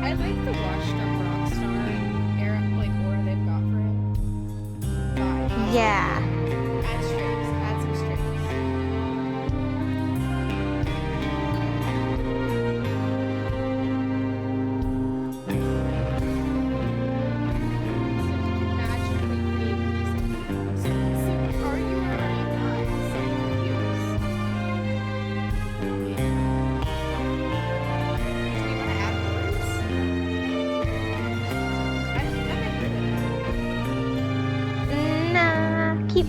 I like the washed up rock star era, aura they've got for him.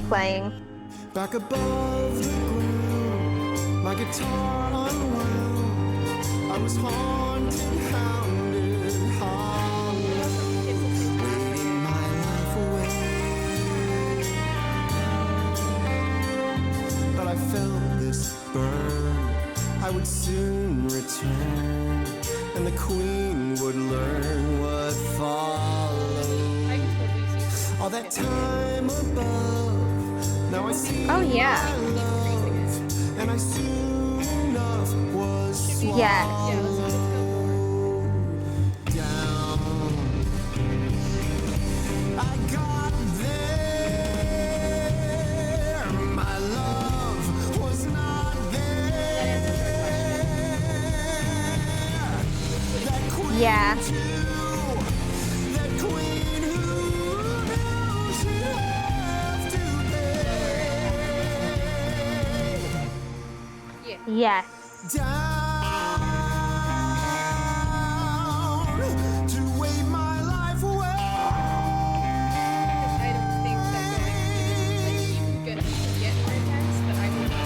playing. Back above the ground, my guitar unwound. I was haunted, hounded, hollow, waiting my life away. But I felt this burn. I would soon return, and the queen would learn what followed. I can totally see. All that time above, now I see Oh, yeah. my love, and I soon enough was swallowed Yes. Yeah, let's go. down. I got there, my love was not there. That queen Yeah. too, that queen who knew she'd have to pay. Yeah. Yes. Down to wait my life away. I don't think that going to get more intense, but I will not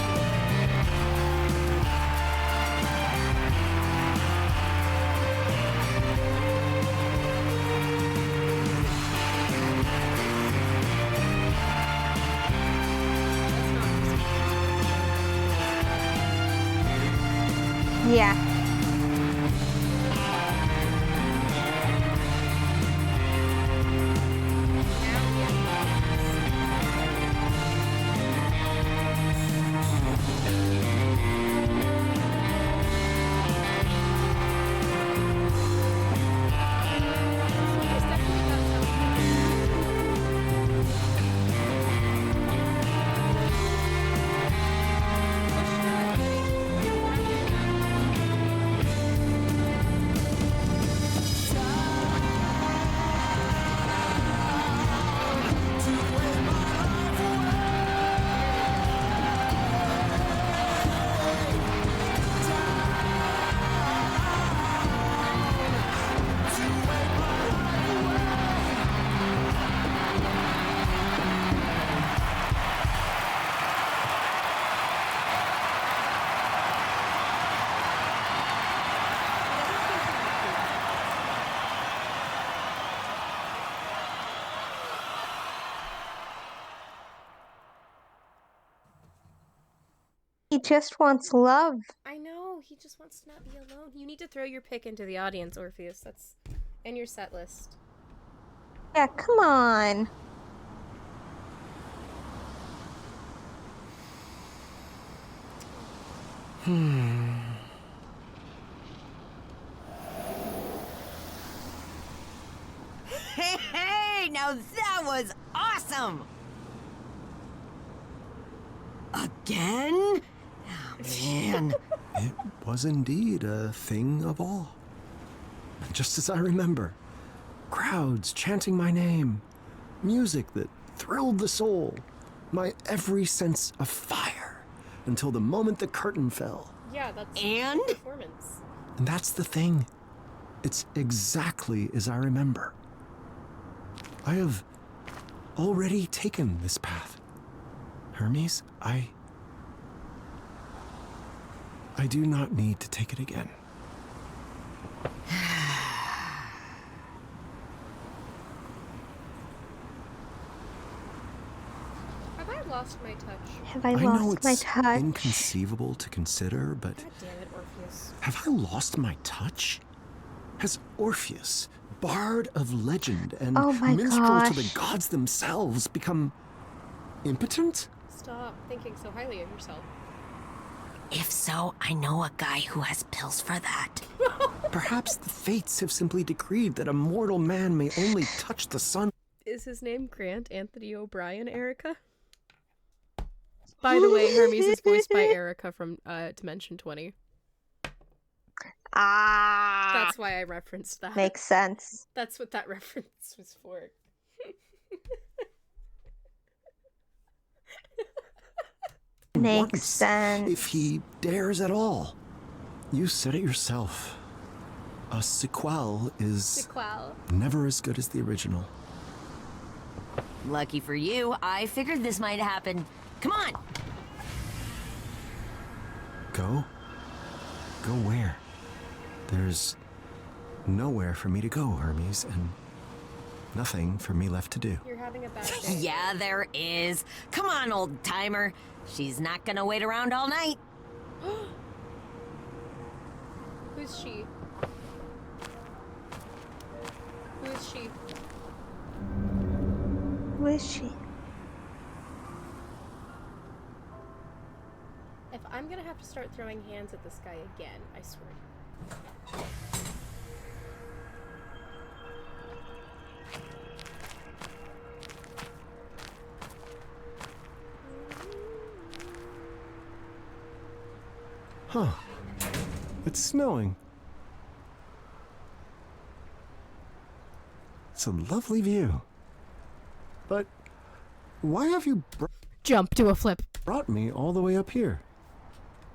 do Yeah. He just wants love. I know, he just wants to not be alone. You need to throw your pick into the audience, Orpheus. That's in your set list. Yeah, come on. Hey, now that was awesome! Again? Oh, man. It was indeed a thing of awe. Just as I remember. Crowds chanting my name. Music that thrilled the soul. My every sense afire. Until the moment the curtain fell. Yeah, that's And? performance. And that's the thing. It's exactly as I remember. I have already taken this path. Hermes, I do not need to take it again. Have I lost my touch? Have I know lost my it's touch? inconceivable to consider, but God damn it, Orpheus. have I lost my touch? Has Orpheus, bard of legend and Oh my minstrel to the gosh. gods themselves, become impotent? Stop thinking so highly of yourself. If so, I know a guy who has pills for that. Perhaps the fates have simply decreed that a mortal man may only touch the sun. Is his name Grant Anthony O'Brien, Erica? By the way, Hermes is voiced by Erica from Dimension 20. Ah, That's why I referenced that. makes sense. That's what that reference was for. Makes Once, sense. if he dares at all. You said it yourself. A sequel is Sequel. never as good as the original. Lucky for you, I figured this might happen. Come on! Go? Go where? There's nowhere for me to go, Hermes, and nothing for me left to do. You're having a bad day. Yeah, there is. Come on, old timer. She's not gonna wait around all night. Who's she? Who is she? Who is she? If I'm gonna have to start throwing hands at this guy again, I swear. Huh. It's snowing. It's a lovely view. But why have you Jump, do a flip. brought me all the way up here?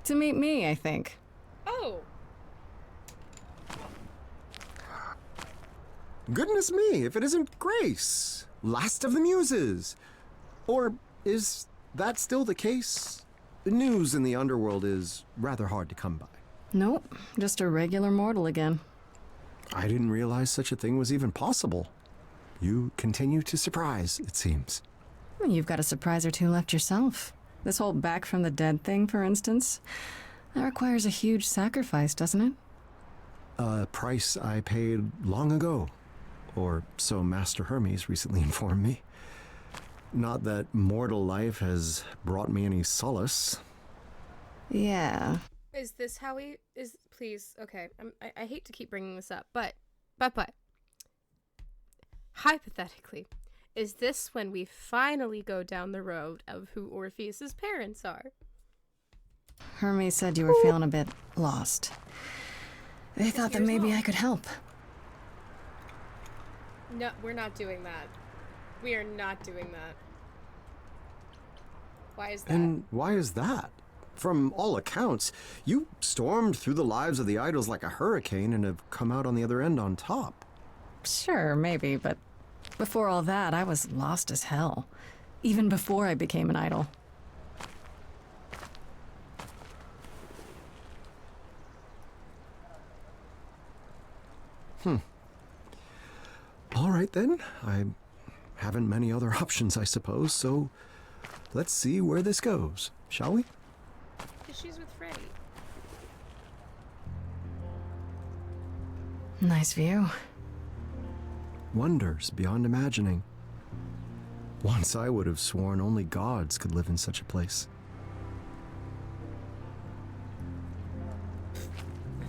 To meet me, I think. Oh! Goodness me, if it isn't Grace, last of the Muses. Or is that still the case? The news in the underworld is rather hard to come by. Nope, just a regular mortal again. I didn't realize such a thing was even possible. You continue to surprise, it seems. You've got a surprise or two left yourself. This whole back from the dead thing, for instance. That requires a huge sacrifice, doesn't it? A price I paid long ago, or so Master Hermes recently informed me. Not that mortal life has brought me any solace. Yeah. Is this how he is? Please, okay. I hate to keep bringing this up, but hypothetically, is this when we finally go down the road of who Orpheus's parents are? Hermes said you were feeling a bit lost. They thought that Here's maybe Mom. I could help. No, we're not doing that. We are not doing that. Why is that? And why is that? From all accounts, you stormed through the lives of the idols like a hurricane and have come out on the other end on top. Sure, maybe, but before all that, I was lost as hell. Even before I became an idol. All right then, I haven't many other options, I suppose, so let's see where this goes, shall we? Because she's with Freddy. Nice view. Wonders beyond imagining. Once I would have sworn only gods could live in such a place.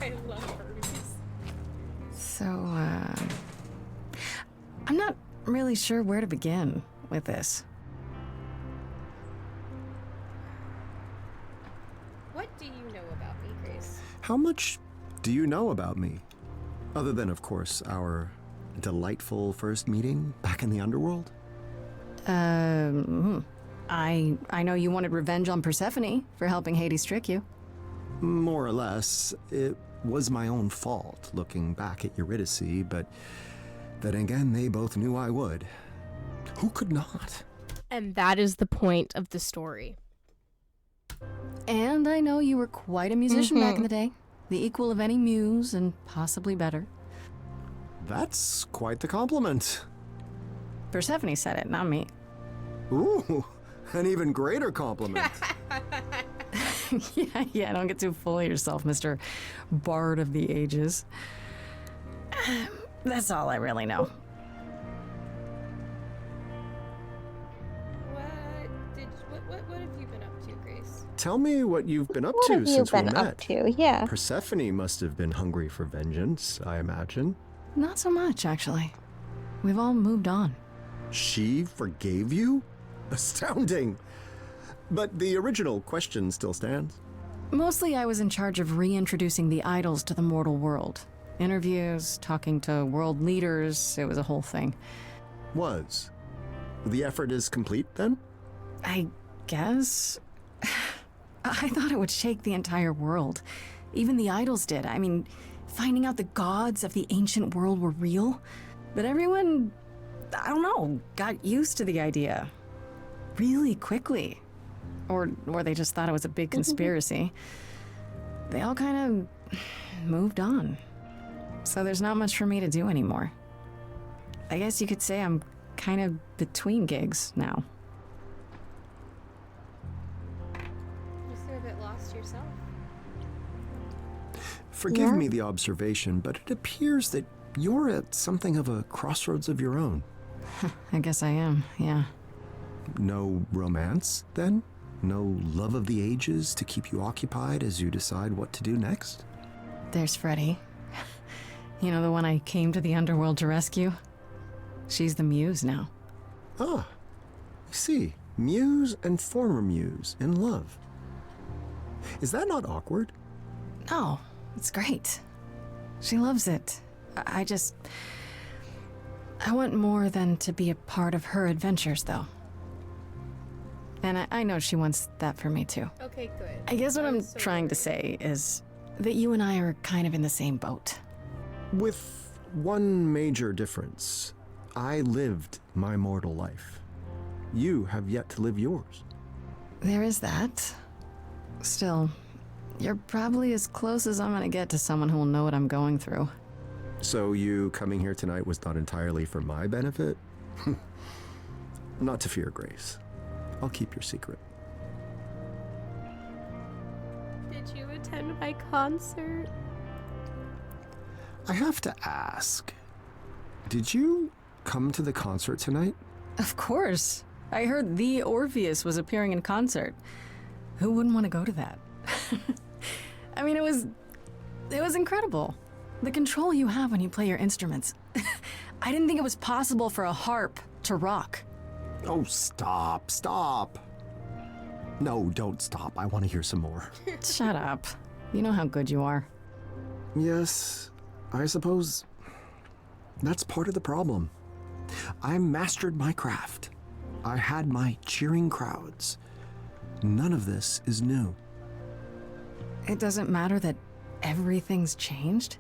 I love Hermes. So, I'm not really sure where to begin with this. What do you know about me, Grace? How much do you know about me? Other than, of course, our delightful first meeting back in the underworld? I know you wanted revenge on Persephone for helping Hades trick you. More or less. It was my own fault looking back at Eurydice, but then again, they both knew I would. Who could not? And that is the point of the story. And I know you were quite a musician back in the day. The equal of any muse, and possibly better. That's quite the compliment. Persephone said it, not me. Ooh, an even greater compliment. Yeah, don't get too full of yourself, Mr. Bard of the Ages. That's all I really know. What have you been up to, Grace? Tell me what you've been up What to have you since we been met. up to? Yeah. Persephone must have been hungry for vengeance, I imagine. Not so much, actually. We've all moved on. She forgave you? Astounding. But the original question still stands. Mostly I was in charge of reintroducing the idols to the mortal world. Interviews, talking to world leaders, it was a whole thing. Was. The effort is complete then? I guess? I thought it would shake the entire world. Even the idols did. I mean, finding out the gods of the ancient world were real. But everyone I don't know, got used to the idea really quickly. Or they just thought it was a big conspiracy. They all kind of moved on. So there's not much for me to do anymore. I guess you could say I'm kind of between gigs now. You seem a bit lost yourself. Forgive me the observation, but it appears that you're at something of a crossroads of your own. I guess I am, yeah. No romance, then? No love of the ages to keep you occupied as you decide what to do next? There's Freddie. You know, the one I came to the underworld to rescue? She's the muse now. Ah, I see. Muse and former muse in love. Is that not awkward? No, it's great. She loves it. I want more than to be a part of her adventures, though. And I know she wants that for me, too. Okay, good. I guess what I'm so trying to say is that you and I are kind of in the same boat. With one major difference. I lived my mortal life. You have yet to live yours. There is that. Still, you're probably as close as I'm gonna get to someone who will know what I'm going through. So you coming here tonight was not entirely for my benefit? Not to fear, Grace. I'll keep your secret. Did you attend my concert? I have to ask, did you come to the concert tonight? Of course. I heard the Orpheus was appearing in concert. Who wouldn't want to go to that? I mean, it was incredible. The control you have when you play your instruments. I didn't think it was possible for a harp to rock. Oh, stop. No, don't stop. I want to hear some more. Shut up. You know how good you are. Yes, I suppose that's part of the problem. I mastered my craft. I had my cheering crowds. None of this is new. It doesn't matter that everything's changed.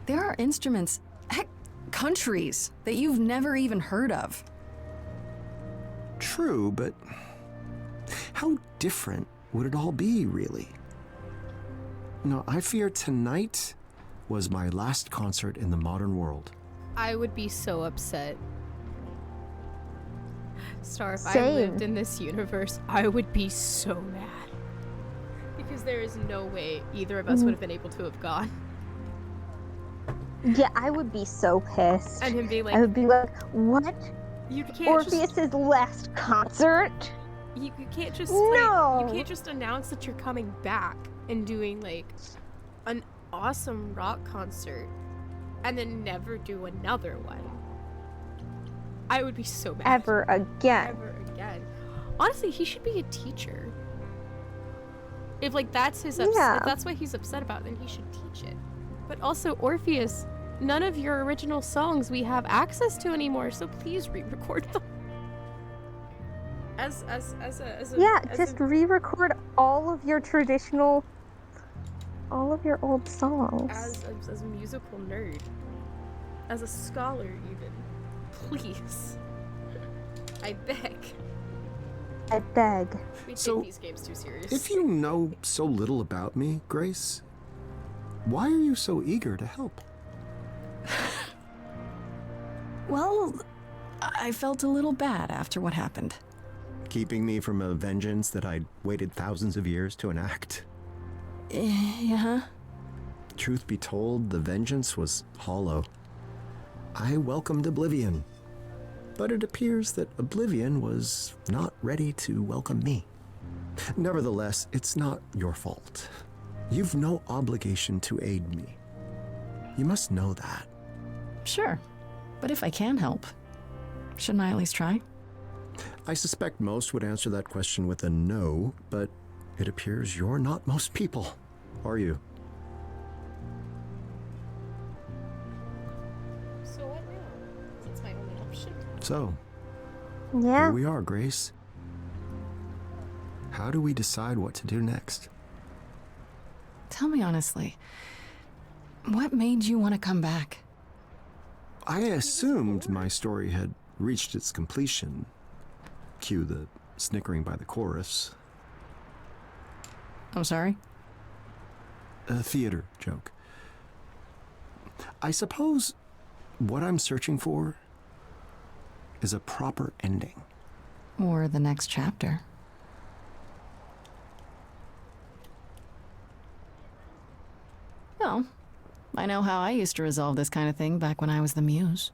There are instruments, heck, countries that you've never even heard of. True, but how different would it all be, really? No, I fear tonight was my last concert in the modern world. I would be so upset. Star, if I Same. lived in this universe, I would be so mad. Because there is no way either of us would have been able to have gone. Yeah, I would be so pissed. And him being like, I would be like, what? you can't Orpheus's last concert? you can't just No! you can't just announce that you're coming back and doing like an awesome rock concert and then never do another one. I would be so mad. Ever again. Ever again. Honestly, he should be a teacher. If like that's his if that's what he's upset about, then he should teach it. But also, Orpheus, none of your original songs we have access to anymore, so please re-record them. Just re-record all of your old songs. As a musical nerd, as a scholar even, please. I beg. I beg. We take So, these games too seriously. If you know so little about me, Grace, why are you so eager to help? Well, I felt a little bad after what happened. Keeping me from a vengeance that I'd waited thousands of years to enact? Yeah. Truth be told, the vengeance was hollow. I welcomed oblivion, but it appears that oblivion was not ready to welcome me. Nevertheless, it's not your fault. You've no obligation to aid me. You must know that. Sure. But if I can help, shouldn't I at least try? I suspect most would answer that question with a no, but it appears you're not most people, are you? So what now? That's my only option. So, Yeah. here we are, Grace. How do we decide what to do next? Tell me honestly, what made you want to come back? I assumed my story had reached its completion. Cue the snickering by the chorus. I'm sorry? A theater joke. I suppose what I'm searching for is a proper ending. Or the next chapter. Well, I know how I used to resolve this kind of thing back when I was the muse.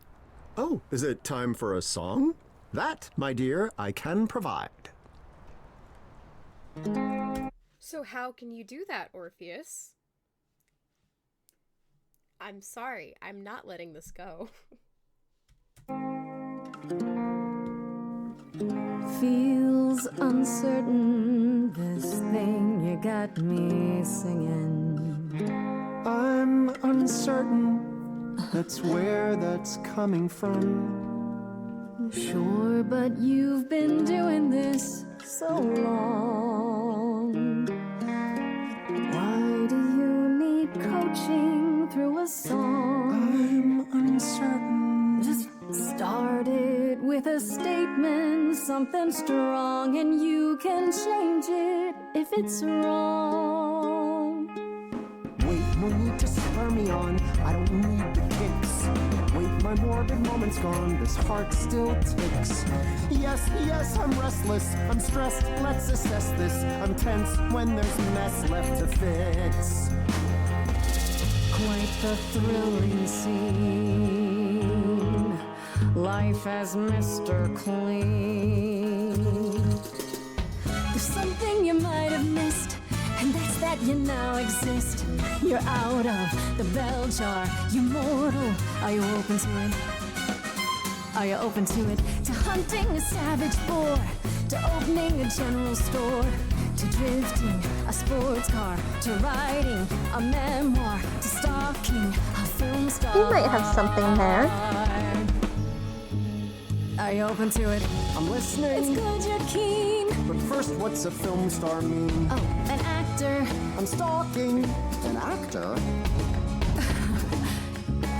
Oh, is it time for a song? That, my dear, I can provide. So how can you do that, Orpheus? I'm sorry, I'm not letting this go. Feels uncertain, this thing you got me singing. I'm uncertain, that's where that's coming from. Sure, but you've been doing this so long. Why do you need coaching through a song? I'm uncertain. Just start it with a statement, something strong, and you can change it if it's wrong. Wait, no need to spur me on, I don't need the kicks. Wait, my morbid moment's gone, this heart still ticks. Yes, yes, I'm restless, I'm stressed, let's assess this. I'm tense when there's mess left to fix. Quite the thrilling scene. Life as Mr. Clean. There's something you might have missed, and that's that you now exist. You're out of the bell jar, you're mortal. Are you open to it? Are you open to it? To hunting a savage boar, to opening a general store, to drifting a sports car, to writing a memoir, to stalking a film star. He might have something there. Are you open to it? I'm listening. It's good you're keen. But first, what's a film star mean? Oh, an actor. I'm stalking an actor.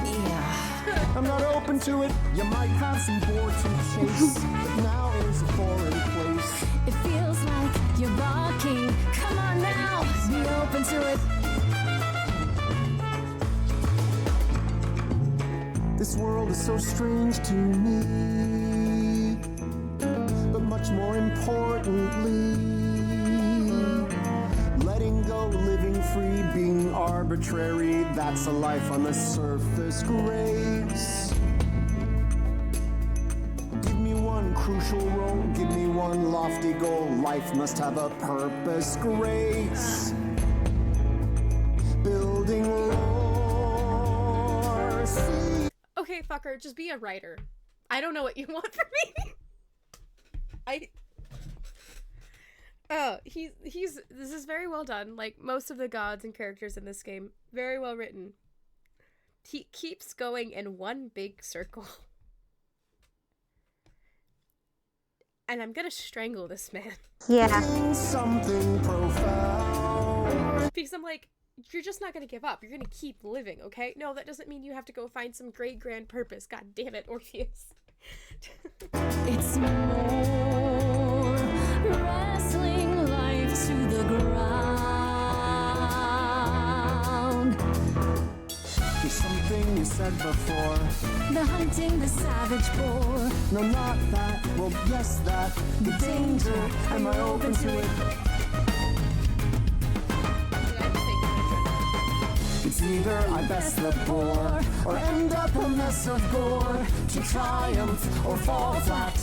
Yeah. I'm not open to it. You might have some board to chase, but now is a foreign place. It feels like you're barking. Come on now, be open to it. This world is so strange to me, but much more importantly, letting go, living free, being arbitrary, that's a life on the surface. Grace. Give me one crucial role, give me one lofty goal. Life must have a purpose. Grace. Building lore. See. Okay, fucker, just be a writer. I don't know what you want from me. This is very well done. Like most of the gods and characters in this game, very well written. He keeps going in one big circle. And I'm gonna strangle this man. Yeah. Something profound. Because I'm like, you're just not gonna give up. You're gonna keep living, okay? No, that doesn't mean you have to go find some great grand purpose. God damn it, Orpheus. It's more wrestling life to the ground. There's something you said before. The hunting the savage boar. No, not that. Well, yes, that. The danger. Am I open to it? It's either I best the bore, or end up a mess of gore, to triumph or fall flat.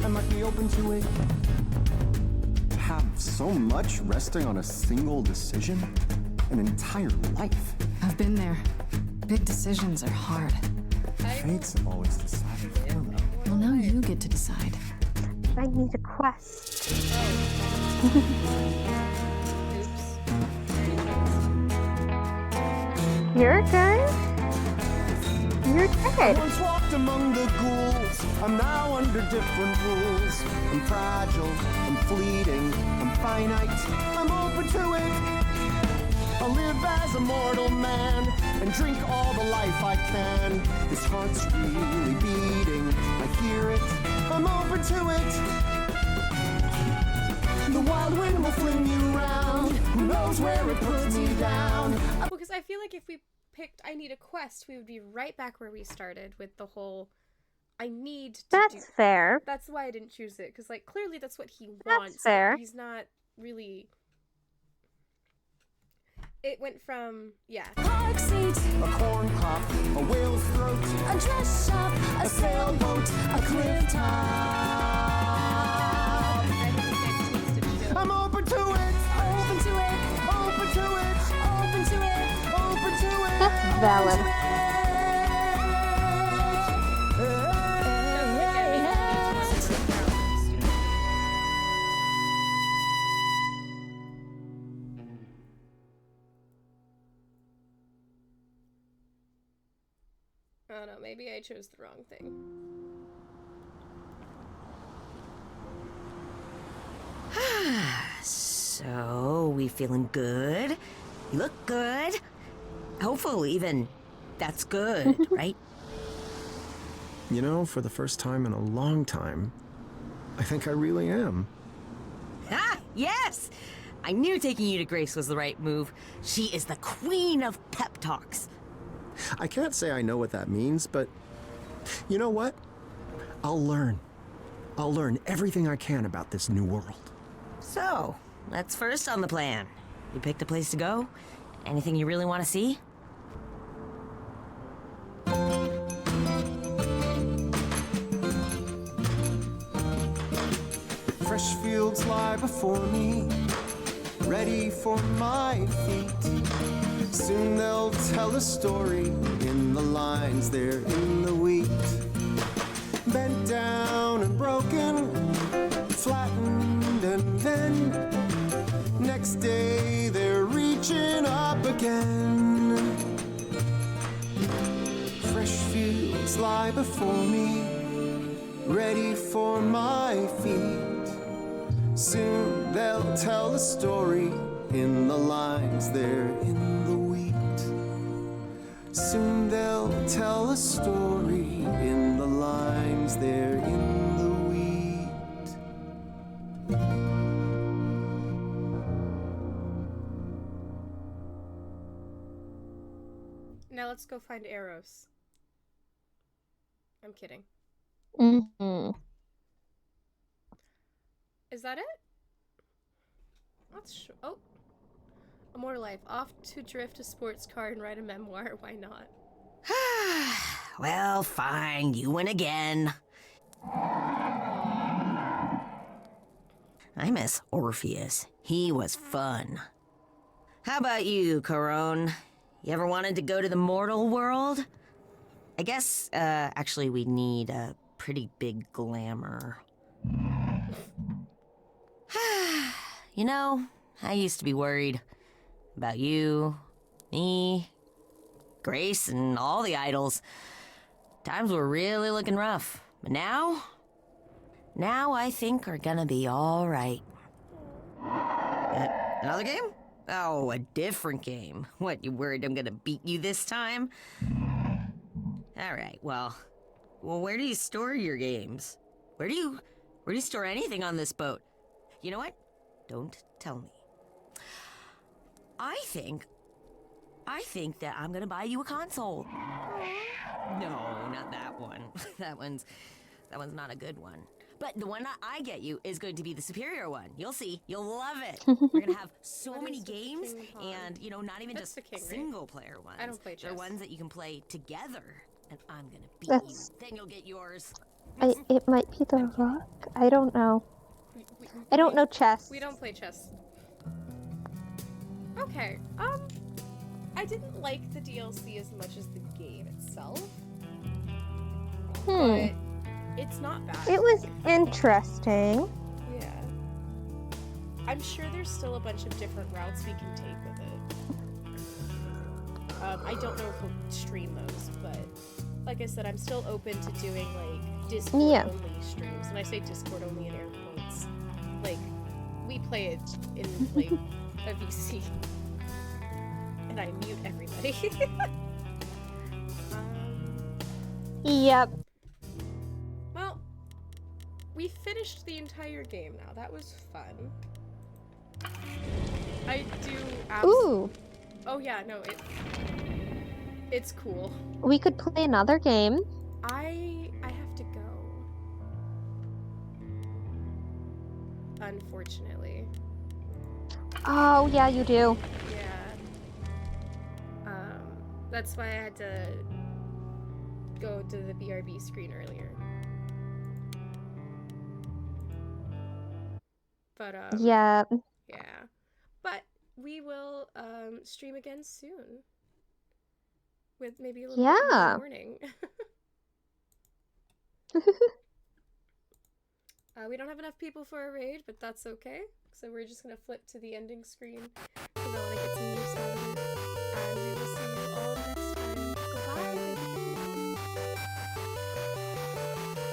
I might be open to it. To have so much resting on a single decision? An entire life. I've been there. Big decisions are hard. Fates have always decided for me. Well, now you get to decide. I need a quest. You're good. You're dead. Once walked among the ghouls, I'm now under different rules. I'm fragile, I'm fleeting, I'm finite, I'm open to it. I'll live as a mortal man and drink all the life I can. This heart's really beating, I hear it, I'm open to it. The wild wind will fling you round, who knows where it puts me down. Because I feel like if we picked I Need a Quest, we would be right back where we started with the whole I need to That's fair. That's why I didn't choose it, because like clearly that's what he That's wants. fair. He's not really. It went from Park seat, A corn crop, a whale's throat, a dress shop, a sailboat, a cliff top. I think it needs to be filled. I'm open to it, Open to it, open to it, open to it. open to it. That's valid. I don't know, maybe I chose the wrong thing. So, we feeling good? You look good. Hopefully, even that's good, right? You know, for the first time in a long time, I think I really am. Ah, yes! I knew taking you to Grace was the right move. She is the queen of pep talks. I can't say I know what that means, but you know what? I'll learn. I'll learn everything I can about this new world. So, that's first on the plan. You picked a place to go? Anything you really want to see? Fresh fields lie before me, ready for my feet. Soon they'll tell a story in the lines there in the wheat. Bent down and broken, flattened, and then next day they're reaching up again. Fresh fields lie before me, ready for my feet. Soon they'll tell a story in the lines there in the wheat. Soon they'll tell a story in the lines there in the wheat. Now let's go find Eros. I'm kidding. Mm-hmm. Is that it? Let's oh. A more life. Off to drift a sports car and write a memoir. Why not? Well, fine. You win again. I miss Orpheus. He was fun. How about you, Corone? You ever wanted to go to the mortal world? I guess, actually we need a pretty big glamour. You know, I used to be worried about you, me, Grace, and all the idols. Times were really looking rough. But now I think are gonna be all right. Another game? Oh, a different game. What, you worried I'm gonna beat you this time? All right, well, where do you store your games? Where do you store anything on this boat? You know what? Don't tell me. I think that I'm gonna buy you a console. No, not that one. that one's not a good one. But the one I get you is going to be the superior one. You'll see. You'll love it. We're gonna have so What many is the games, King Kong? and not even That's just the king, right? single-player ones. I don't play They're chess. ones that you can play together, and I'm gonna beat That's- you. Then you'll get yours. It might be the rock. I don't know. I don't know chess. We don't play chess. Okay, I didn't like the DLC as much as the game itself, but it's not bad. It was interesting. Yeah. I'm sure there's still a bunch of different routes we can take with it. I don't know if we'll stream those, but like I said, I'm still open to doing like Discord-only streams. And I say Discord only in air quotes. Like, we play it in like a VC. did I mute everybody? Yep. Well, we finished the entire game now. That was fun. I do Ooh, Oh yeah, no, it's cool. we could play another game. I have to go. Unfortunately. Oh, yeah, you do. Yeah. That's why I had to go to the BRB screen earlier. But Yeah. yeah. But we will stream again soon. With maybe a little bit more Yeah. warning. We don't have enough people for a raid, but that's okay. So we're just gonna flip to the ending screen because I want to get some new sound. And we will see you all next time.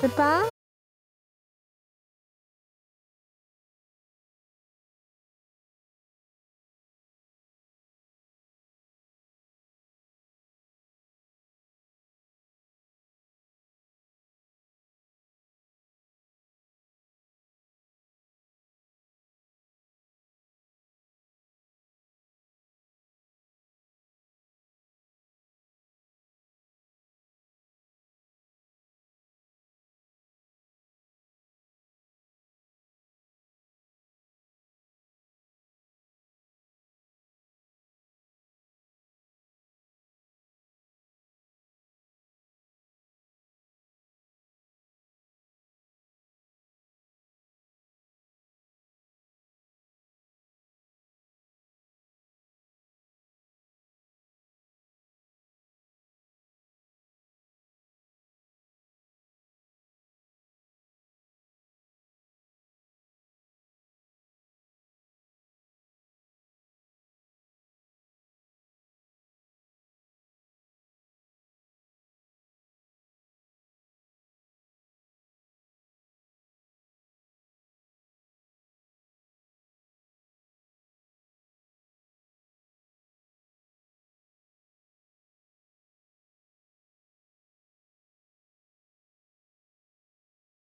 Goodbye. Goodbye.